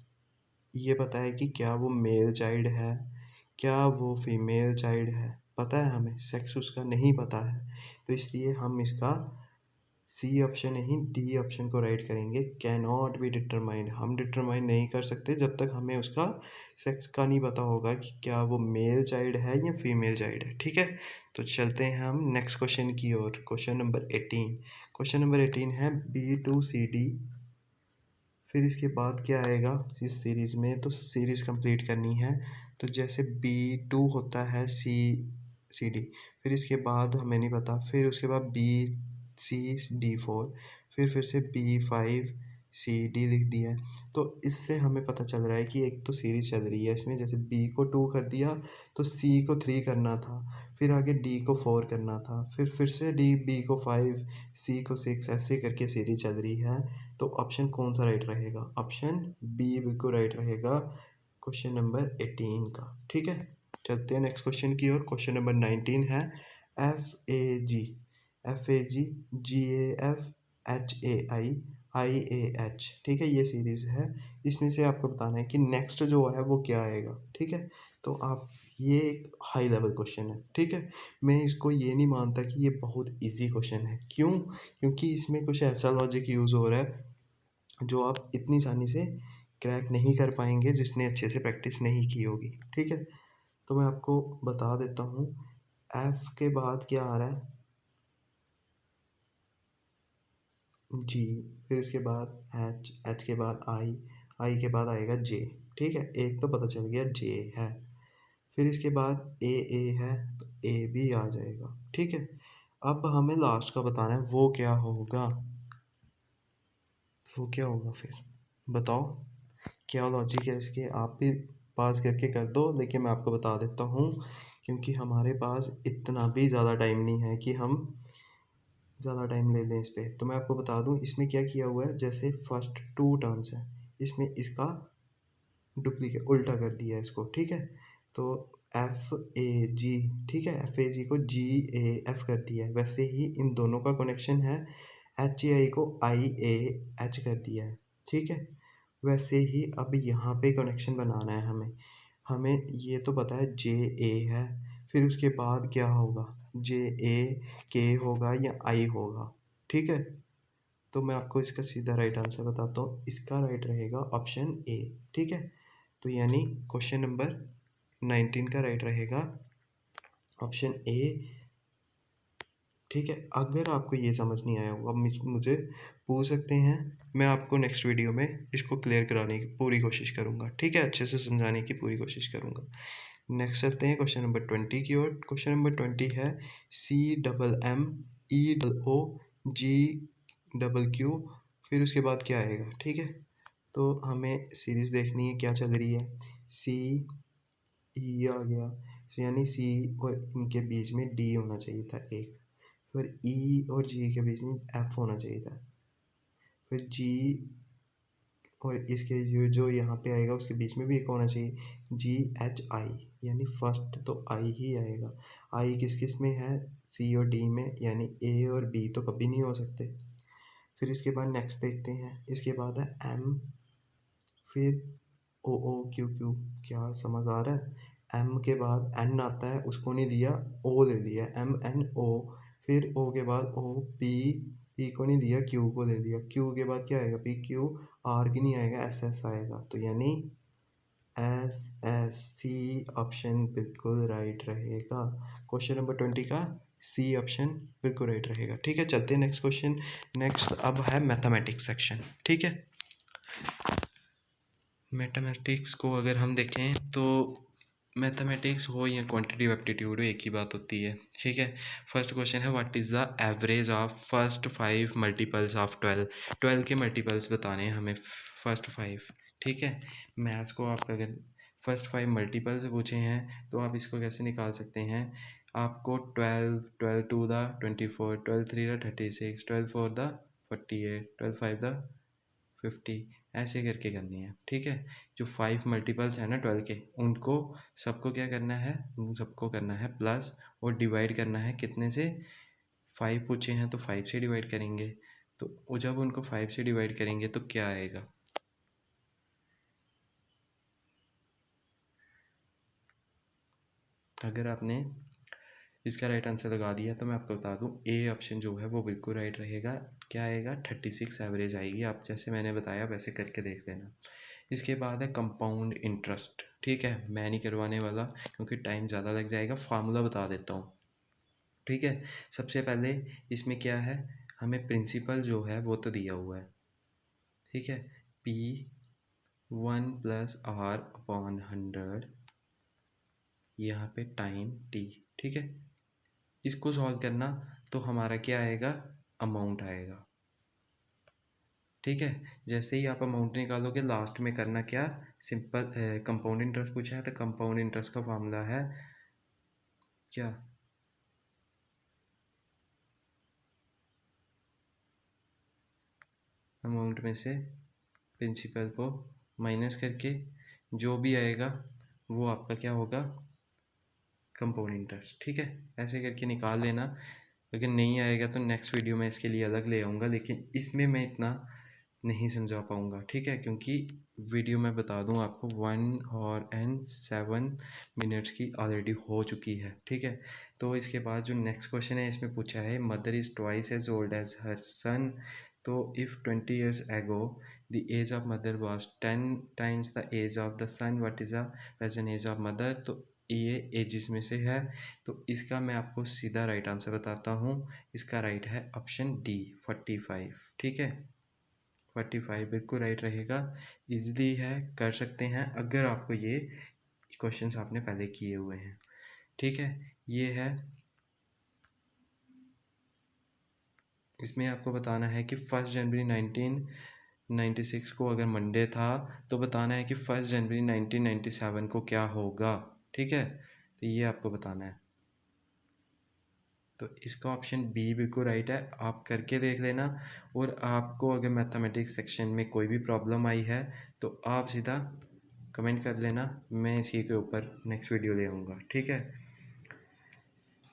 ये पता है कि क्या वो मेल चाइल्ड है, क्या वो फीमेल चाइल्ड है, पता है हमें, सेक्स उसका नहीं पता है। तो इसलिए हम इसका सी ऑप्शन नहीं डी ऑप्शन को राइट करेंगे, कैन नॉट बी डिटरमाइंड। हम डिटरमाइन नहीं कर सकते जब तक हमें उसका सेक्स का नहीं पता होगा कि क्या वो मेल चाइल्ड है या फीमेल चाइल्ड है। ठीक है, तो चलते हैं हम नेक्स्ट क्वेश्चन की ओर। Question number 18। क्वेश्चन नंबर 18 है B2CD। फिर इसके बाद क्या आएगा इस सीरीज़ में, तो सीरीज़ कंप्लीट करनी है। तो जैसे B2 होता है C CD, फिर इसके बाद हमें नहीं पता, फिर उसके बाद BC D4, फिर से B5CD लिख दिया है। तो इससे हमें पता चल रहा है कि एक तो सीरीज़ चल रही है इसमें, जैसे B को 2 कर दिया तो C को 3 करना था, फिर आगे D को 4 करना था, फिर से B को 5, C को 6, ऐसे करके सीरीज़ चल रही है। तो ऑप्शन कौन सा राइट रहेगा, ऑप्शन बी बिल्कुल राइट रहेगा क्वेश्चन नंबर 18 का। ठीक है, चलते हैं नेक्स्ट क्वेश्चन की ओर। क्वेश्चन नंबर 19 है F A G GAF HAI IAH। ठीक है, ये सीरीज़ है, इसमें से आपको बताना है कि नेक्स्ट जो है वो क्या आएगा। ठीक है, तो आप ये एक हाई लेवल क्वेश्चन है। ठीक है, मैं इसको ये नहीं मानता कि ये बहुत इजी क्वेश्चन है। क्यों, क्योंकि इसमें कुछ ऐसा लॉजिक यूज़ हो रहा है जो आप इतनी आसानी से क्रैक नहीं कर पाएंगे जिसने अच्छे से प्रैक्टिस नहीं की होगी। ठीक है, तो मैं आपको बता देता हूँ। एफ के बाद क्या आ रहा है, जी, फिर इसके बाद एच के बाद आई के बाद आएगा जे। ठीक है, एक तो पता चल गया जे है, फिर इसके बाद ए है तो ए भी आ जाएगा। ठीक है, अब हमें लास्ट का बताना है वो क्या होगा, वो क्या होगा फिर बताओ क्या लॉजिक है इसके। आप भी पास करके कर दो, लेकिन मैं आपको बता देता हूँ क्योंकि हमारे पास इतना भी ज़्यादा टाइम नहीं है कि हम ज़्यादा टाइम ले लें इस पे। तो मैं आपको बता दूँ इसमें क्या किया हुआ है, जैसे फर्स्ट 2 टर्म्स हैं इसमें इसका डुप्लीकेट उल्टा कर दिया है इसको। ठीक है, तो FAG, ठीक है, FAG को GAF कर दिया है, वैसे ही इन दोनों का कनेक्शन है। HAI को IAH कर दिया है। ठीक है, वैसे ही अब यहाँ पे कनेक्शन बनाना है हमें। हमें ये तो पता है JA है, फिर उसके बाद क्या होगा, JAK होगा या I होगा। ठीक है, तो मैं आपको इसका सीधा राइट आंसर बताता हूँ, इसका राइट रहेगा ऑप्शन ए। ठीक है, तो यानी क्वेश्चन नंबर 19 का राइट रहेगा ऑप्शन ए। ठीक है, अगर आपको ये समझ नहीं आया होगा मुझे पूछ सकते हैं, मैं आपको नेक्स्ट वीडियो में इसको क्लियर कराने की पूरी कोशिश करूँगा। ठीक है, अच्छे से समझाने की पूरी कोशिश करूँगा। नेक्स्ट चलते हैं क्वेश्चन नंबर 20 की ओर। क्वेश्चन नंबर 20 है CMMEGQ, फिर उसके बाद क्या आएगा। ठीक है, तो हमें सीरीज़ देखनी है क्या चल रही है। CE आ गया, यानी सी और इनके बीच में डी होना चाहिए था एक, फिर ई और जी के बीच में एफ होना चाहिए था, फिर जी और इसके जो यहाँ पे आएगा उसके बीच में भी एक होना चाहिए, GHI, यानी फर्स्ट तो आई ही आएगा। आई किस किस में है, सी और डी में, यानी ए और बी तो कभी नहीं हो सकते। फिर इसके बाद नेक्स्ट देखते हैं, इसके बाद है एम, फिर ओ ओ क्यू क्यू, क्या समझ आ रहा है? एम के बाद एन आता है, उसको नहीं दिया, ओ दे दिया, एम एन ओ। फिर ओ के बाद ओ पी, पी को नहीं दिया, क्यू को दे दिया। क्यू के बाद क्या आएगा? P Q. आर की नहीं आएगा, एस एस आएगा। तो यानी एस एस सी ऑप्शन बिल्कुल राइट रहेगा। क्वेश्चन नंबर 20 का सी ऑप्शन बिल्कुल राइट रहेगा। ठीक है, चलते हैं नेक्स्ट क्वेश्चन। नेक्स्ट अब है मैथमेटिक्स सेक्शन। ठीक है, मैथमेटिक्स को अगर हम देखें तो मैथमेटिक्स हो या क्वांटिटेटिव एप्टीट्यूड हो, एक ही बात होती है। ठीक है, फर्स्ट क्वेश्चन है what is the average of first 5 multiples of 12। 12 के मल्टीपल्स बताने हैं हमें, फर्स्ट 5। ठीक है, मैथ्स को आप अगर फर्स्ट 5 मल्टीपल्स पूछे हैं तो आप इसको कैसे निकाल सकते हैं? आपको 12, 12 टू द 24, 12 थ्री द 36, 12 फोर द 48, 12 फाइव द 50, ऐसे करके करनी है। ठीक है, जो 5 मल्टीपल्स हैं ना 12 के, उनको सबको क्या करना है? उन सबको करना है प्लस, और डिवाइड करना है कितने से? 5 पूछे हैं तो 5 से डिवाइड करेंगे। तो जब उनको 5 से डिवाइड करेंगे तो क्या आएगा? अगर आपने इसका राइट आंसर लगा दिया तो मैं आपको बता दूं, ए ऑप्शन जो है वो बिल्कुल राइट रहेगा। क्या आएगा? 36 एवरेज आएगी। आप जैसे मैंने बताया वैसे करके देख लेना। इसके बाद है कंपाउंड इंटरेस्ट। ठीक है, मैं नहीं करवाने वाला क्योंकि टाइम ज़्यादा लग जाएगा, फार्मूला बता देता हूँ। ठीक है, सबसे पहले इसमें क्या है, हमें प्रिंसिपल जो है वो तो दिया हुआ है। ठीक है, पी 1 + R/100, यहाँ पे टाइम टी। ठीक है, इसको सॉल्व करना तो हमारा क्या आएगा? अमाउंट आएगा। ठीक है, जैसे ही आप अमाउंट निकालोगे लास्ट में करना क्या? सिंपल कंपाउंड इंटरेस्ट पूछा है तो कंपाउंड इंटरेस्ट का फार्मूला है क्या? अमाउंट में से प्रिंसिपल को माइनस करके जो भी आएगा वो आपका क्या होगा? Compound interest. ठीक है, ऐसे करके निकाल लेना। अगर नहीं आएगा तो नेक्स्ट वीडियो में इसके लिए अलग ले आऊँगा, लेकिन इसमें मैं इतना नहीं समझा पाऊँगा। ठीक है, क्योंकि वीडियो मैं बता दूँ आपको 1 और 7 मिनट्स की ऑलरेडी हो चुकी है। ठीक है, तो इसके बाद जो नेक्स्ट क्वेश्चन है इसमें पूछा है mother is twice age old age her son, तो if 20 years ago the age of mother was 10 times the age of the son, what is the present age of mother? तो ये edges में से है, तो इसका मैं आपको सीधा राइट आंसर बताता हूँ। इसका राइट है ऑप्शन डी, 45। ठीक है, 45 बिल्कुल राइट रहेगा। इजली है, कर सकते हैं अगर आपको ये क्वेश्चंस आपने पहले किए हुए हैं। ठीक है, ये है। इसमें आपको बताना है कि 1 जनवरी 1996 को अगर मंडे था तो बताना है कि 1 जनवरी 1997 को क्या होगा। ठीक है, तो ये आपको बताना है। तो इसका ऑप्शन बी बिल्कुल राइट है, आप करके देख लेना। और आपको अगर मैथमेटिक्स सेक्शन में कोई भी प्रॉब्लम आई है तो आप सीधा कमेंट कर लेना, मैं इसी के ऊपर नेक्स्ट वीडियो ले आऊँगा। ठीक है,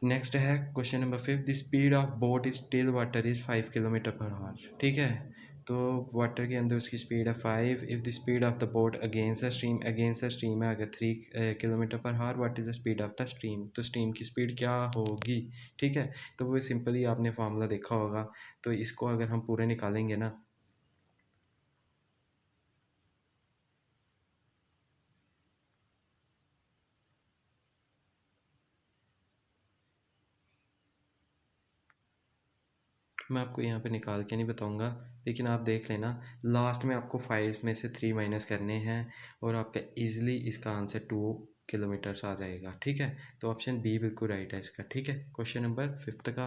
नेक्स्ट है question number 5, the speed of boat is still water is 5 km/h। ठीक है, तो वाटर के अंदर उसकी स्पीड है 5। If the speed of the boat against the stream है अगर 3 km/h, what is the speed of the stream? तो स्ट्रीम की स्पीड क्या होगी? ठीक है, तो वो सिंपली आपने फार्मूला देखा होगा, तो इसको अगर हम पूरे निकालेंगे ना, मैं आपको यहाँ पे निकाल के नहीं बताऊँगा, लेकिन आप देख लेना। लास्ट में आपको 5 में से 3 माइनस करने हैं और आपका इजीली इसका आंसर 2 किलोमीटर्स आ जाएगा। ठीक है, तो ऑप्शन बी बिल्कुल राइट है इसका। ठीक है, क्वेश्चन नंबर 5 का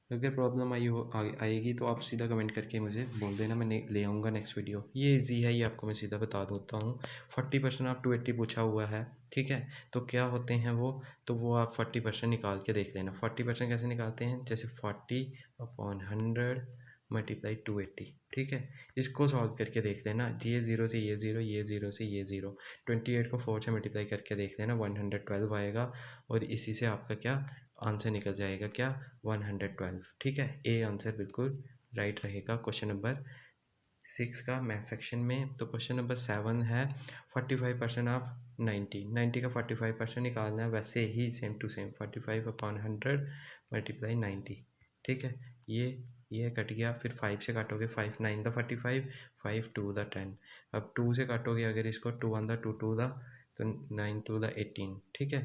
अगर प्रॉब्लम आएगी तो आप सीधा कमेंट करके मुझे बोल देना, मैं ले आऊँगा नेक्स्ट वीडियो। ये इजी है, ये आपको मैं सीधा बता देता हूँ। 40% ऑफ 280 पूछा हुआ है। ठीक है, तो क्या होते हैं वो? तो वो आप 40% निकाल के देख लेना। 40% कैसे निकालते हैं? जैसे 40/100 मल्टीप्लाई 280। ठीक है, इसको सॉल्व करके देख लेना। ये ज़ीरो से ये ज़ीरो, ये ज़ीरो से ये ज़ीरो, 28 को 4 से मल्टीप्लाई करके देख लेना, 112 आएगा। और इसी से आपका क्या आंसर निकल जाएगा? क्या? 112। ठीक है, ए आंसर बिल्कुल राइट रहेगा क्वेश्चन नंबर 6 का मैथ सेक्शन में। तो क्वेश्चन नंबर 7 है 45% ऑफ 90 का 45% निकालना है, वैसे ही सेम टू सेम 45/100 मल्टीप्लाई 90। ठीक है, ये कट गया, फिर 5 से काटोगे, 5 9 द 45, 5 2 द 10। अब 2 से काटोगे अगर इसको, 2 1 द 2 2 द, तो 9 2 द 18। ठीक है,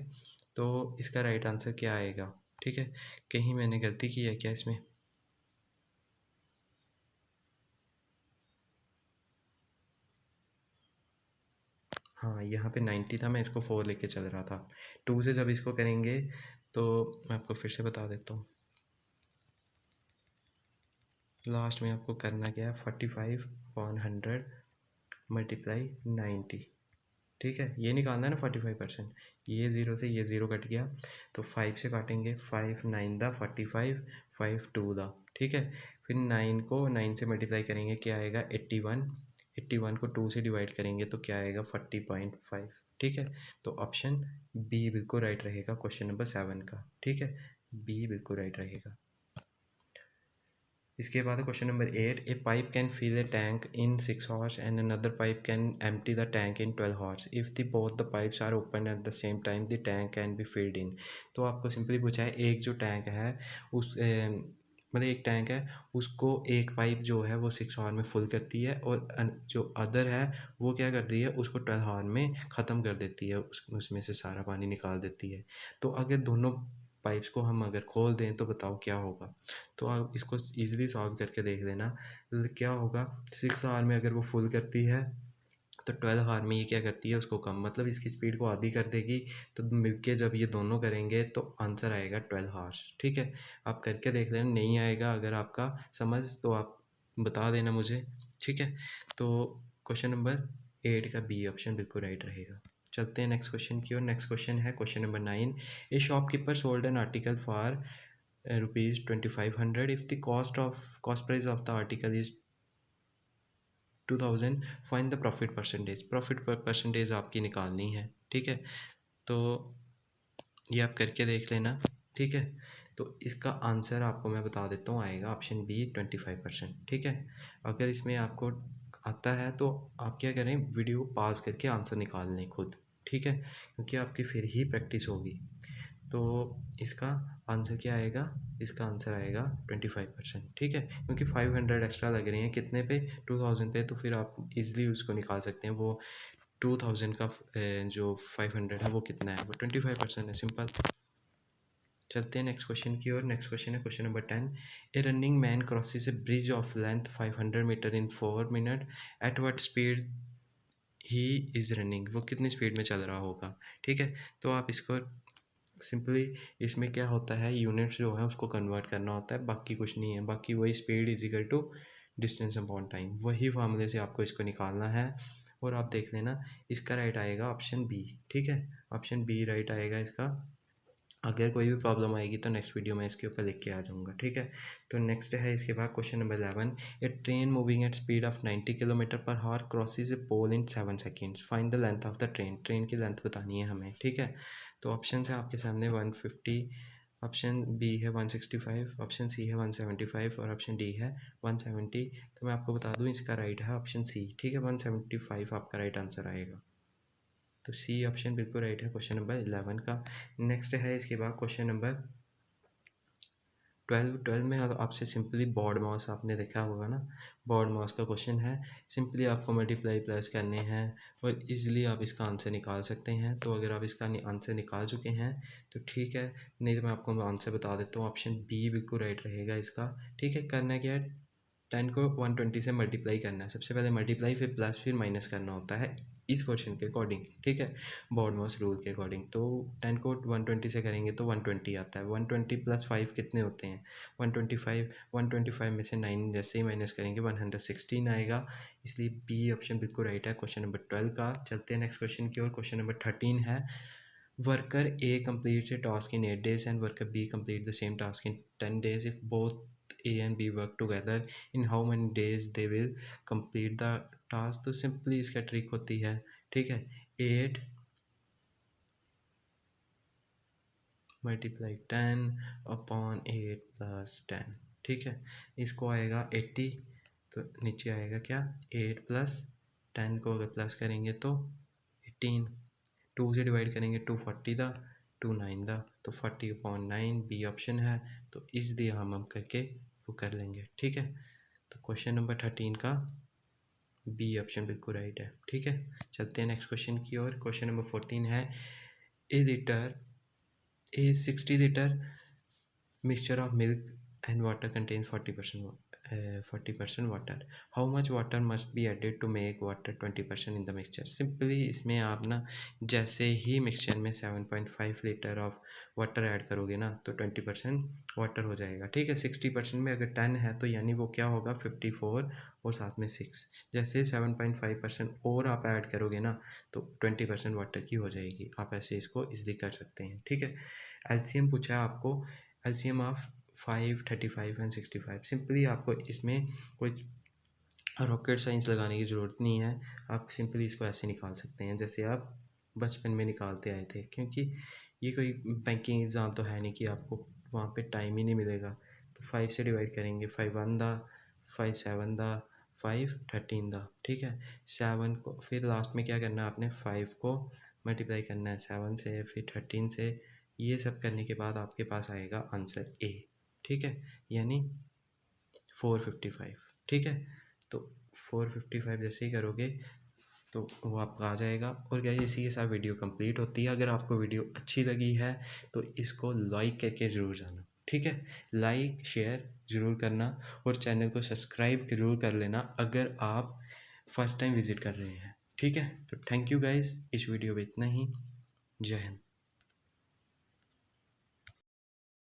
तो इसका राइट आंसर क्या आएगा? ठीक है, कहीं मैंने गलती की है क्या इसमें? हाँ, यहाँ पे 90 था, मैं इसको 4 लेके चल रहा था। 2 से जब इसको करेंगे तो मैं आपको फिर से बता देता हूँ। लास्ट में आपको करना क्या है, 45/100 मल्टीप्लाई 90। ठीक है, ये निकालना है ना 45%। ये ज़ीरो से ये ज़ीरो कट गया, तो 5 से काटेंगे, 5 9 द 45, 5 2 द। ठीक है, फिर 9 को 9 से मल्टीप्लाई करेंगे, क्या आएगा 81। 81 को 2 से डिवाइड करेंगे तो क्या आएगा 40.5। ठीक है, तो ऑप्शन बी बिल्कुल राइट रहेगा क्वेश्चन नंबर 7 का। ठीक है, बी बिल्कुल राइट रहेगा। इसके बाद question number 8, a pipe can fill a tank in 6 hours and another pipe can empty the tank in 12 hours. If the both the pipes are open at the same time the tank can be filled in. तो आपको simply पूछा है, एक जो tank है उस मतलब एक टैंक है, उसको एक पाइप जो है वो 6 आवर में फुल करती है, और जो अदर है वो क्या करती है, उसको 12 आवर में ख़त्म कर देती है, उसमें से सारा पानी निकाल देती है। तो अगर दोनों पाइप्स को हम अगर खोल दें तो बताओ क्या होगा? तो आप इसको ईज़िली सॉल्व करके देख लेना। क्या होगा, 6 आवर में अगर वो फुल करती है तो 12 आवर में ये क्या करती है, उसको कम, मतलब इसकी स्पीड को आधी कर देगी। तो मिलके जब ये दोनों करेंगे तो आंसर आएगा 12 आवर्स। ठीक है, आप करके देख लेना, नहीं आएगा अगर आपका समझ तो आप बता देना मुझे। ठीक है, तो क्वेश्चन नंबर 8 का बी ऑप्शन बिल्कुल राइट रहेगा। चलते हैं नेक्स्ट क्वेश्चन की ओर। नेक्स्ट क्वेश्चन है question number 9, A shopkeeper sold an article for rupees 2500 if the cost price of the article is 2000, find the profit percentage. Profit percentage आपकी निकालनी है। ठीक है, तो ये आप करके देख लेना। ठीक है, तो इसका आंसर आपको मैं बता देता हूँ, आएगा ऑप्शन बी 25%। ठीक है, अगर इसमें आपको आता है तो आप क्या करें, वीडियो पॉज करके आंसर निकाल लें खुद। ठीक है, क्योंकि आपकी फिर ही प्रैक्टिस होगी। तो इसका आंसर क्या आएगा, इसका आंसर आएगा 25%। ठीक है, क्योंकि 500 एक्स्ट्रा लग रही हैं कितने पे, 2000 पे, तो फिर आप इजीली उसको निकाल सकते हैं। वो 2000 का जो 500 है वो कितना है, वो 25% है, सिंपल। चलते हैं नेक्स्ट क्वेश्चन की ओर। नेक्स्ट क्वेश्चन है question number 10, a running man crosses a bridge of length 500 metre in 4 minute, at what speed he is running. वो कितनी स्पीड में चल रहा होगा? ठीक है, तो आप इसको सिंपली, इसमें क्या होता है, यूनिट्स जो है उसको कन्वर्ट करना होता है, बाकी कुछ नहीं है। बाकी वही speed is equal to distance upon time, वही फार्मूले से आपको इसको निकालना है। और आप देख लेना, इसका राइट आएगा ऑप्शन बी। ठीक है, ऑप्शन बी राइट आएगा इसका। अगर कोई भी प्रॉब्लम आएगी तो नेक्स्ट वीडियो में इसके ऊपर लिख के आ जाऊँगा। ठीक है, तो नेक्स्ट है इसके बाद question number 11, a train moving at speed of 90 kilometre per hour crosses a pole in 7 seconds, find the length of the train. Train की लेंथ बतानी है हमें। ठीक है, तो ऑप्शन है आपके सामने 150, ऑप्शन बी है 165, ऑप्शन सी है 175 और ऑप्शन डी है 170। तो मैं आपको बता दूं, इसका राइट है ऑप्शन सी। ठीक है, 175 आपका राइट आंसर आएगा। तो सी ऑप्शन बिल्कुल राइट है क्वेश्चन नंबर 11 का। नेक्स्ट है इसके बाद क्वेश्चन नंबर 12 में अब आपसे सिंपली बॉर्ड मास आपने देखा होगा ना, बॉर्ड मास का क्वेश्चन है। सिंपली आपको मल्टीप्लाई प्लस करने हैं और इजीली आप इसका आंसर निकाल सकते हैं। तो अगर आप इसका आंसर निकाल चुके हैं तो ठीक है, नहीं तो मैं आपको आंसर बता देता हूँ, ऑप्शन बी बिल्कुल राइट रहेगा इसका। ठीक है, करना क्या है, 10 को 120 से मल्टीप्लाई करना है। सबसे पहले मल्टीप्लाई, फिर प्लस, फिर माइनस करना होता है इस क्वेश्चन के अकॉर्डिंग। ठीक है, बॉर्ड मास रूल के अकॉर्डिंग। तो 10 को 120 से करेंगे तो 120 आता है। 120 प्लस 5 कितने होते हैं, 125। 125 में से 9 जैसे ही माइनस करेंगे 116 आएगा। इसलिए बी ऑप्शन बिल्कुल राइट है क्वेश्चन नंबर 12 का। चलते हैं नेक्स्ट क्वेश्चन की ओर। क्वेश्चन नंबर 13 है, worker A completes a task in 8 days and worker B complete the same task in 10 days. If both A and B work together, in how many days they will complete the task? तो simply इसका trick होती है। ठीक है, 8 multiply 10 upon 8 plus 10। ठीक है। इसको आएगा 80, तो नीचे आएगा क्या 8 प्लस 10 को अगर प्लस करेंगे तो 18, 2 से डिवाइड करेंगे 240 दा, 2 9 दा, तो 40/9 बी ऑप्शन है। तो इस दिए हम करके वो कर लेंगे। ठीक है, तो क्वेश्चन नंबर 13 का बी ऑप्शन बिल्कुल राइट है। ठीक है, चलते हैं नेक्स्ट क्वेश्चन की ओर। क्वेश्चन नंबर 14 है ए 60 litre mixture of milk and water contains 40% water. How much water must be added to make water 20% in the mixture? Simply इसमें आप ना जैसे ही मिक्सचर में 7.5 लीटर ऑफ वाटर ऐड करोगे ना तो 20% वाटर हो जाएगा। ठीक है, 60% में अगर 10 है तो यानी वो क्या होगा 54 और साथ में 6। जैसे 7.5% और आप ऐड करोगे ना तो 20% वाटर की हो जाएगी। आप ऐसे इसको इजली कर सकते हैं। ठीक है, एलसीएम पूछा है आपको, एलसीएम ऑफ 5, 35 एंड 65। सिंपली आपको इसमें कोई रॉकेट साइंस लगाने की ज़रूरत नहीं है, आप सिंपली इसको ऐसे निकाल सकते हैं जैसे आप बचपन में निकालते आए थे। क्योंकि ये कोई बैंकिंग एग्ज़ाम तो है नहीं कि आपको वहाँ पे टाइम ही नहीं मिलेगा। तो 5 से डिवाइड करेंगे, 5 1 दा, 5 7 दा, 5 13 दा। ठीक है, 7 को फिर लास्ट में क्या करना है आपने 5 को मल्टीप्लाई करना है 7 से, फिर 13 से। ये सब करने के बाद आपके पास आएगा आंसर ए। ठीक है, यानी 455। ठीक है, तो 455 जैसे ही करोगे तो वो आपका आ जाएगा। और क्या, इसी के साथ वीडियो कंप्लीट होती है। अगर आपको वीडियो अच्छी लगी है तो इसको लाइक करके ज़रूर जाना। ठीक है, लाइक शेयर ज़रूर करना और चैनल को सब्सक्राइब ज़रूर कर लेना अगर आप फर्स्ट टाइम विज़िट कर रहे हैं। ठीक है, तो थैंक यू गाइस, इस वीडियो में इतना ही। जय हिंद।